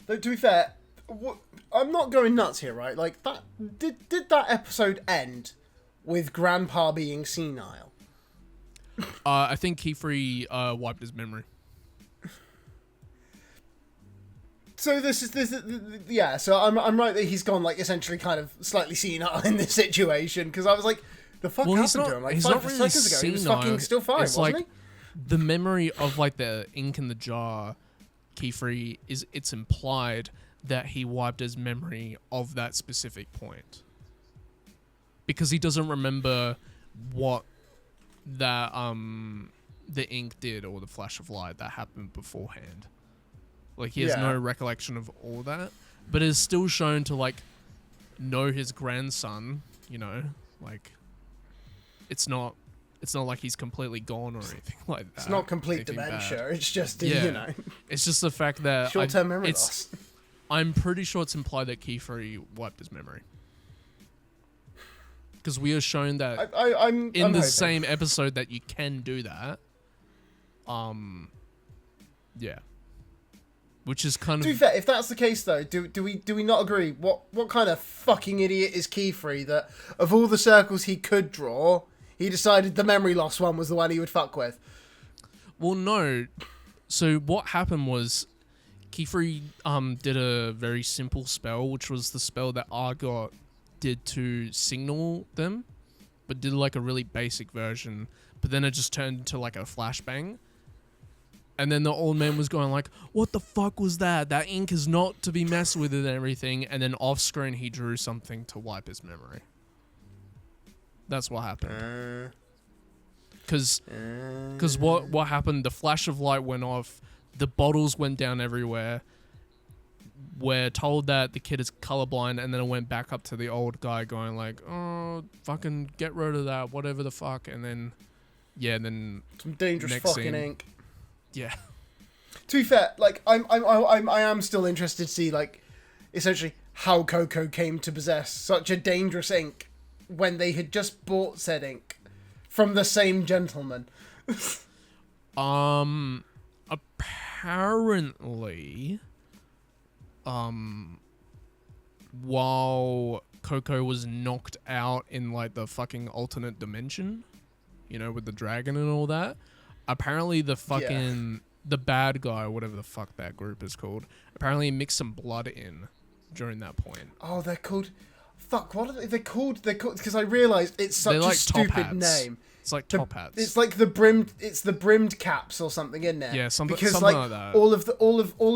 Though, to be fair, I'm not going nuts here, right? Like, that did that episode end with Grandpa being senile? I think Keyfree wiped his memory. So yeah. So I'm right that he's gone, like, essentially kind of slightly senile in this situation, because I was like, the fuck happened to him? Like, he's 5 not really seconds ago, he was senile. fucking still fine, It's wasn't like the memory of like the ink in the jar. Keyfree it's implied that he wiped his memory of that specific point because he doesn't remember what that the ink did or the flash of light that happened beforehand. Like he has no recollection of all that, but is still shown to like know his grandson. You know, like it's not like he's completely gone or anything like that. It's not complete anything dementia. bad. It's just, Yeah. you know, It's just the fact that short-term memory loss. I'm pretty sure it's implied that Keyfree wiped his memory. Because we are shown that I'm in the hoping. same episode that you can do that. Yeah. Which is kind To be of... fair, if that's the case though, do we not agree? What kind of fucking idiot is Keyfree that of all the circles he could draw, he decided the memory loss one was the one he would fuck with? Well, no. So what happened was Keyfree did a very simple spell, which was the spell that Argot did to signal them, but did like a really basic version. But then it just turned into like a flashbang. And then the old man was going like, what the fuck was that? That ink is not to be messed with and everything. And then off screen, he drew something to wipe his memory. That's what happened. Because what happened, the flash of light went off. The bottles went down everywhere. We're told that the kid is colorblind. And then it went back up to the old guy going like, oh, fucking get rid of that. Whatever the fuck. And then, yeah, then... Some dangerous next fucking scene. ink. Yeah. To be fair, like I am still interested to see like essentially how Coco came to possess such a dangerous ink when they had just bought said ink from the same gentleman. Apparently, while Coco was knocked out in like the fucking alternate dimension, you know, with the dragon and all that, apparently the fucking the bad guy, whatever the fuck that group is called, apparently mixed some blood in during that point. Oh, they're called. Fuck, what are they? They're called because I realised it's such They're a like top stupid hats. name. It's like top hats. It's like the brimmed caps or something, isn't it? Yeah, something like that. all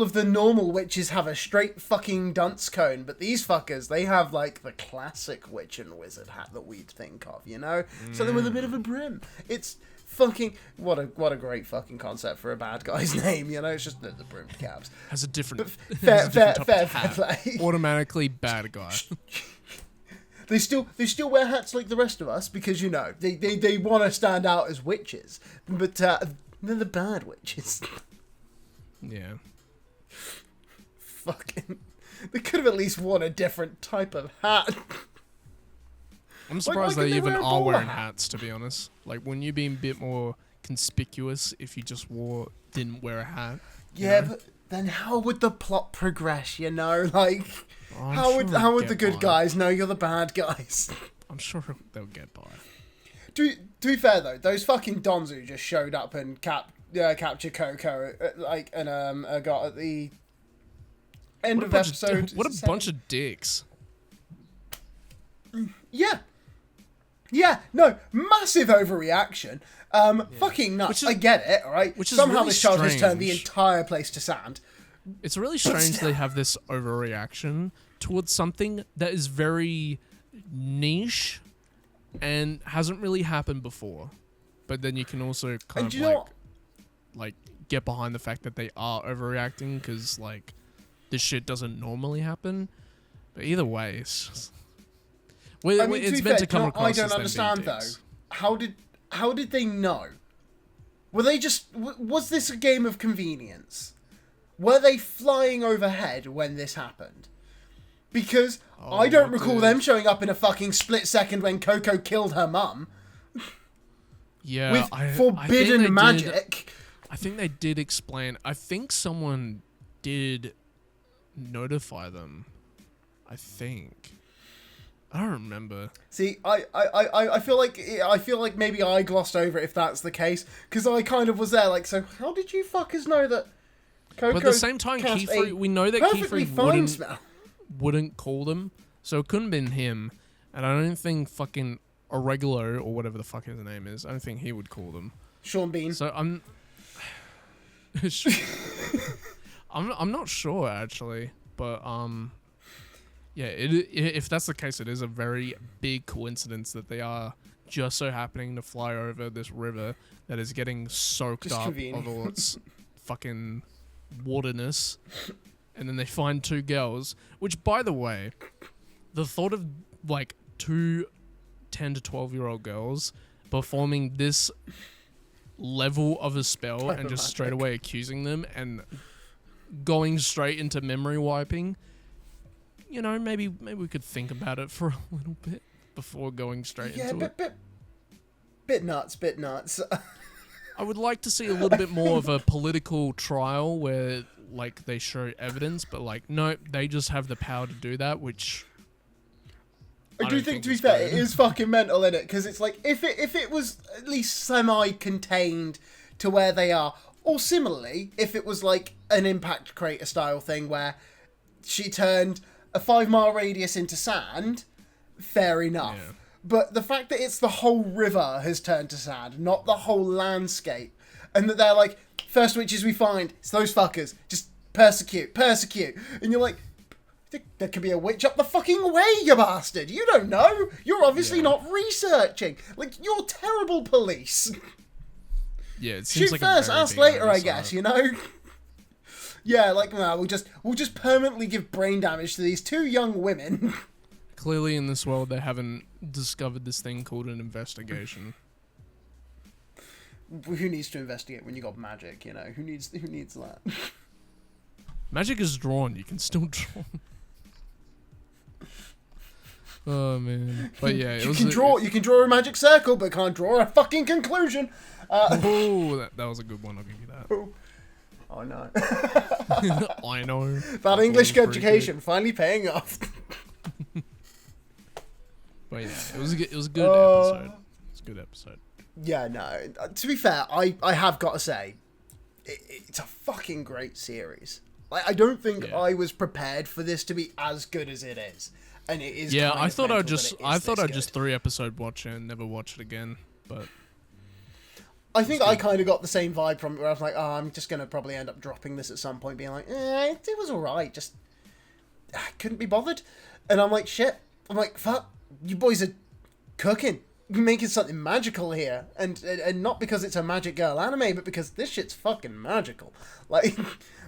of the normal witches have a straight fucking dunce cone, but these fuckers, they have like the classic witch and wizard hat that we'd think of, you know? Something with a bit of a brim. It's fucking what a great fucking concept for a bad guy's name, you know? It's just the brimmed caps. Has a different Fair hat. play. Automatically bad guy. They still wear hats like the rest of us because, you know, they want to stand out as witches. But they're the bad witches. Yeah. Fucking... They could have at least worn a different type of hat. I'm surprised they even are wearing hats, to be honest. Like, wouldn't you be a bit more conspicuous if you just didn't wear a hat? Yeah, but then how would the plot progress, you know? Like... How would the good guys know you're the bad guys? I'm sure they'll get by. To be fair though, those fucking dons who just showed up and captured Coco, got at the end of episode. What a bunch of dicks! Yeah, no, massive overreaction. Fucking nuts. I get it, alright? Somehow really this child has turned the entire place to sand. It's really strange they have this overreaction towards something that is very niche and hasn't really happened before. But then you can also kind of like get behind the fact that they are overreacting because like this shit doesn't normally happen. But either way, it's just, it's meant to come across. I don't understand though. How did they know? Were they just was this a game of convenience? Were they flying overhead when this happened? Because I don't recall them showing up in a fucking split second when Coco killed her mum. Yeah, with forbidden magic. I think they did explain. I think someone did notify them. I don't remember. See, I feel like maybe I glossed over it if that's the case, because I kind of was there. Like, so how did you fuckers know that? Coco's but at the same time, Keyfree, we know that Keyfree wouldn't call them, so it couldn't have been him. And I don't think fucking Oreglo or whatever the fuck his name is, I don't think he would call them. Sean Bean. So I'm not sure actually, but yeah, if that's the case, it is a very big coincidence that they are just so happening to fly over this river that is getting soaked up of all its fucking waterness, and then they find two girls, which, by the way, the thought of like two 10 to 12-year-old girls performing this level of a spell and just straight away accusing them and going straight into memory wiping, you know, maybe we could think about it for a little bit before going straight into it. Bit nuts. I would like to see a little bit more of a political trial where, like, they show evidence, but, like, no, they just have the power to do that, which... I do think, to be fair, it is fucking mental, innit? Because it's like, if it was at least semi-contained to where they are, or similarly, if it was, like, an Impact Crater style thing where she turned a 5-mile radius into sand, fair enough. Yeah. But the fact that it's the whole river has turned to sand, not the whole landscape, and that they're like, first witches we find, it's those fuckers, just persecute, and you're like, there could be a witch up the fucking way, you bastard, you don't know, you're obviously not researching, like, you're terrible police. Yeah, it seems shoot like first, ask later, I guess, you know? Yeah, like, no, we'll just permanently give brain damage to these two young women. Clearly, in this world, they haven't discovered this thing called an investigation. Who needs to investigate when you got magic? You know, who needs that? Magic is drawn. You can still draw. Oh man, but yeah, you can draw a magic circle, but can't draw a fucking conclusion. Oh, that was a good one. I'll give you that. Oh no. I know. That English education finally paying off. But yeah, it was a good episode. It's a good episode. Yeah, no. To be fair, I have got to say, it's a fucking great series. Like, I don't think I was prepared for this to be as good as it is, and it is. Yeah, I thought I'd just 3-episode watch it and never watch it again. But I think I kind of got the same vibe from it, where I was like, oh, I'm just going to probably end up dropping this at some point, being like, it was alright, just, I couldn't be bothered. And I'm like, shit. I'm like, fuck, you boys are cooking. You're making something magical here. And not because it's a magic girl anime, but because this shit's fucking magical. Like,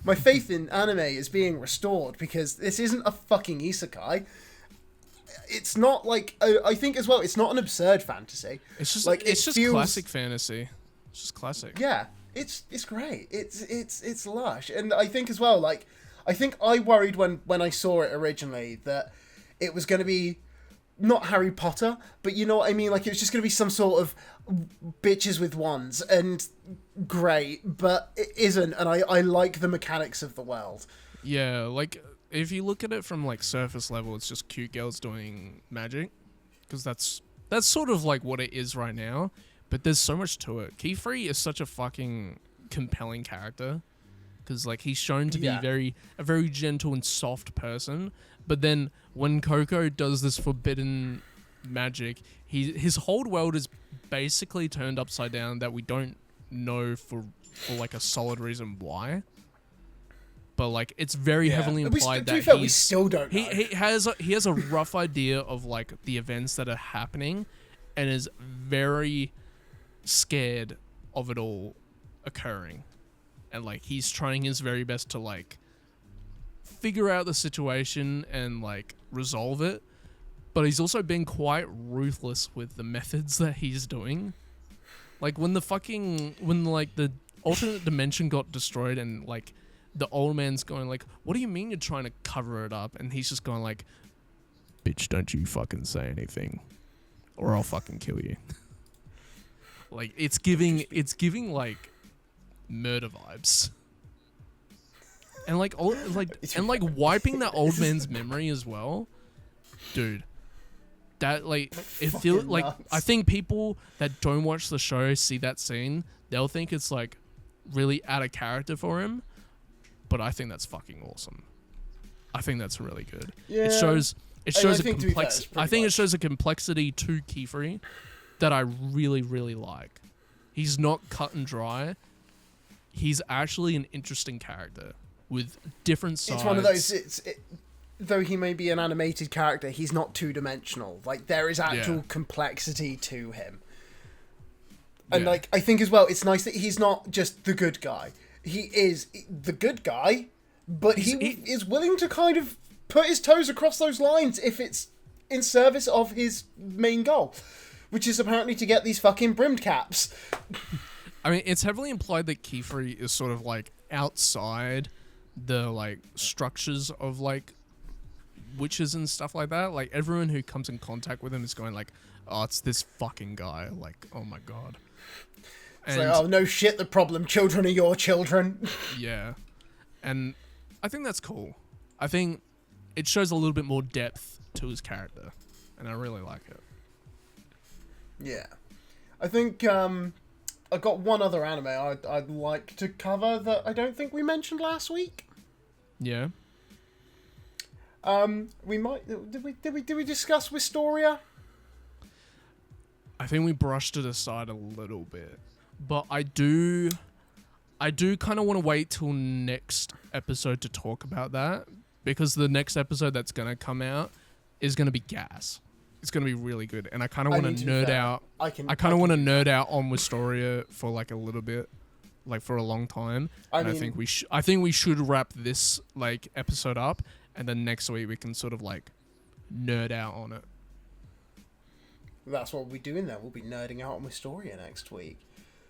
my faith in anime is being restored, because this isn't a fucking isekai. It's not like, I think as well, it's not an absurd fantasy. It's just like, it's just classic fantasy. It's just classic. Yeah, it's great. It's lush. And I think as well, like, I think I worried when I saw it originally that it was going to be not Harry Potter, but you know what I mean? Like, it was just going to be some sort of bitches with wands, and great, but it isn't, and I like the mechanics of the world. Yeah, like, if you look at it from, like, surface level, it's just cute girls doing magic, because that's sort of, like, what it is right now, but there's so much to it. Keyfree is such a fucking compelling character, because, like, he's shown to be a very gentle and soft person, but then when Coco does this forbidden magic, his whole world is basically turned upside down that we don't know for like a solid reason why. But like it's very heavily implied that we still don't know. He has a rough idea of like the events that are happening, and is very scared of it all occurring, and like he's trying his very best to like figure out the situation and like resolve it, but he's also been quite ruthless with the methods that he's doing. Like when the alternate dimension got destroyed, and like the old man's going like, what do you mean you're trying to cover it up? And he's just going like, bitch, don't you fucking say anything or I'll fucking kill you. Like it's giving like murder vibes. And like wiping that old man's memory as well, dude. That like it feels like nuts. I think people that don't watch the show see that scene, they'll think it's like really out of character for him, but I think that's fucking awesome. I think that's really good. Yeah. It shows a complex. I think it shows a complexity to Keyfree that I really really like. He's not cut and dry. He's actually an interesting character with different sides. It's one of those. Though he may be an animated character, he's not two-dimensional. Like, there is actual complexity to him. And, like, I think as well, it's nice that he's not just the good guy. He is the good guy, but he is willing to kind of put his toes across those lines if it's in service of his main goal, which is apparently to get these fucking brimmed caps. I mean, it's heavily implied that Keyfree is sort of, like, outside the, like, structures of, like, witches and stuff like that. Like everyone who comes in contact with him is going like, oh, it's this fucking guy, like, oh my god. It's like, oh no shit, the problem children are your children. Yeah. And I think that's cool. I think it shows a little bit more depth to his character, and I really like it. Yeah. I think I've got one other anime I'd like to cover that I don't think we mentioned last week. Yeah. We might did we discuss Wistoria? I think we brushed it aside a little bit, but I do kind of want to wait till next episode to talk about that, because the next episode that's gonna come out is gonna be gas. It's gonna be really good, and I kind of want to nerd out. I kind of want to nerd out on Wistoria for like a little bit, like for a long time. I think we should wrap this like episode up. And then next week we can sort of like nerd out on it. That's what we'll be doing then. We'll be nerding out on Wistoria next week.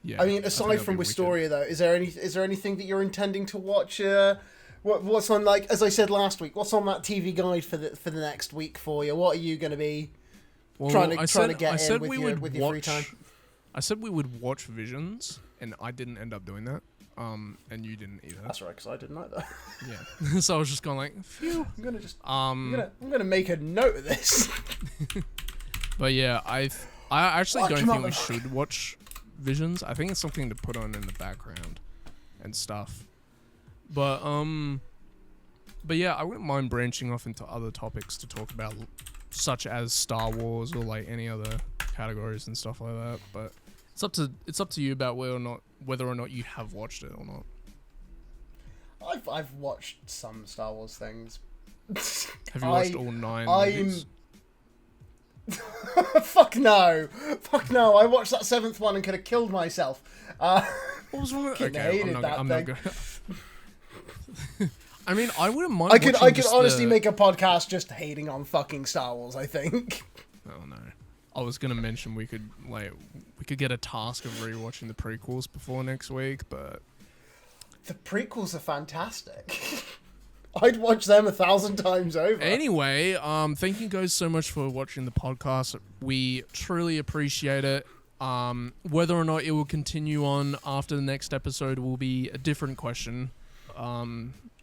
Yeah. I mean, aside from Wistoria though, is there anything that you're intending to watch? What's on, like, as I said last week, what's on that TV guide for the next week for you? What are you going to be trying to get in with your free time? I said we would watch Visions, and I didn't end up doing that. And you didn't either. That's right, because I didn't either. Yeah. So I was just going like, phew. I'm gonna just. I'm gonna make a note of this. But yeah, I actually don't think we should watch Visions. I think it's something to put on in the background and stuff. But yeah, I wouldn't mind branching off into other topics to talk about, such as Star Wars or like any other categories and stuff like that. But It's up to you about whether or not you have watched it or not. I've watched some Star Wars things. Have you watched all 9 movies? Fuck no. I watched that 7th one and could have killed myself. What was wrong with Okay, I'm not gonna. I mean, I wouldn't mind. I could honestly make a podcast just hating on fucking Star Wars, I think. Oh no. I was gonna mention we could get a task of rewatching the prequels before next week, but the prequels are fantastic. I'd watch them 1,000 times over. Anyway, thank you guys so much for watching the podcast. We truly appreciate it. Whether or not it will continue on after the next episode will be a different question.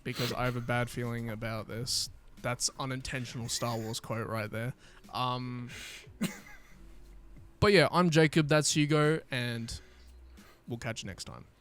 Because I have a bad feeling about this. That's unintentional Star Wars quote right there. But yeah, I'm Jacob, that's Hugo, and we'll catch you next time.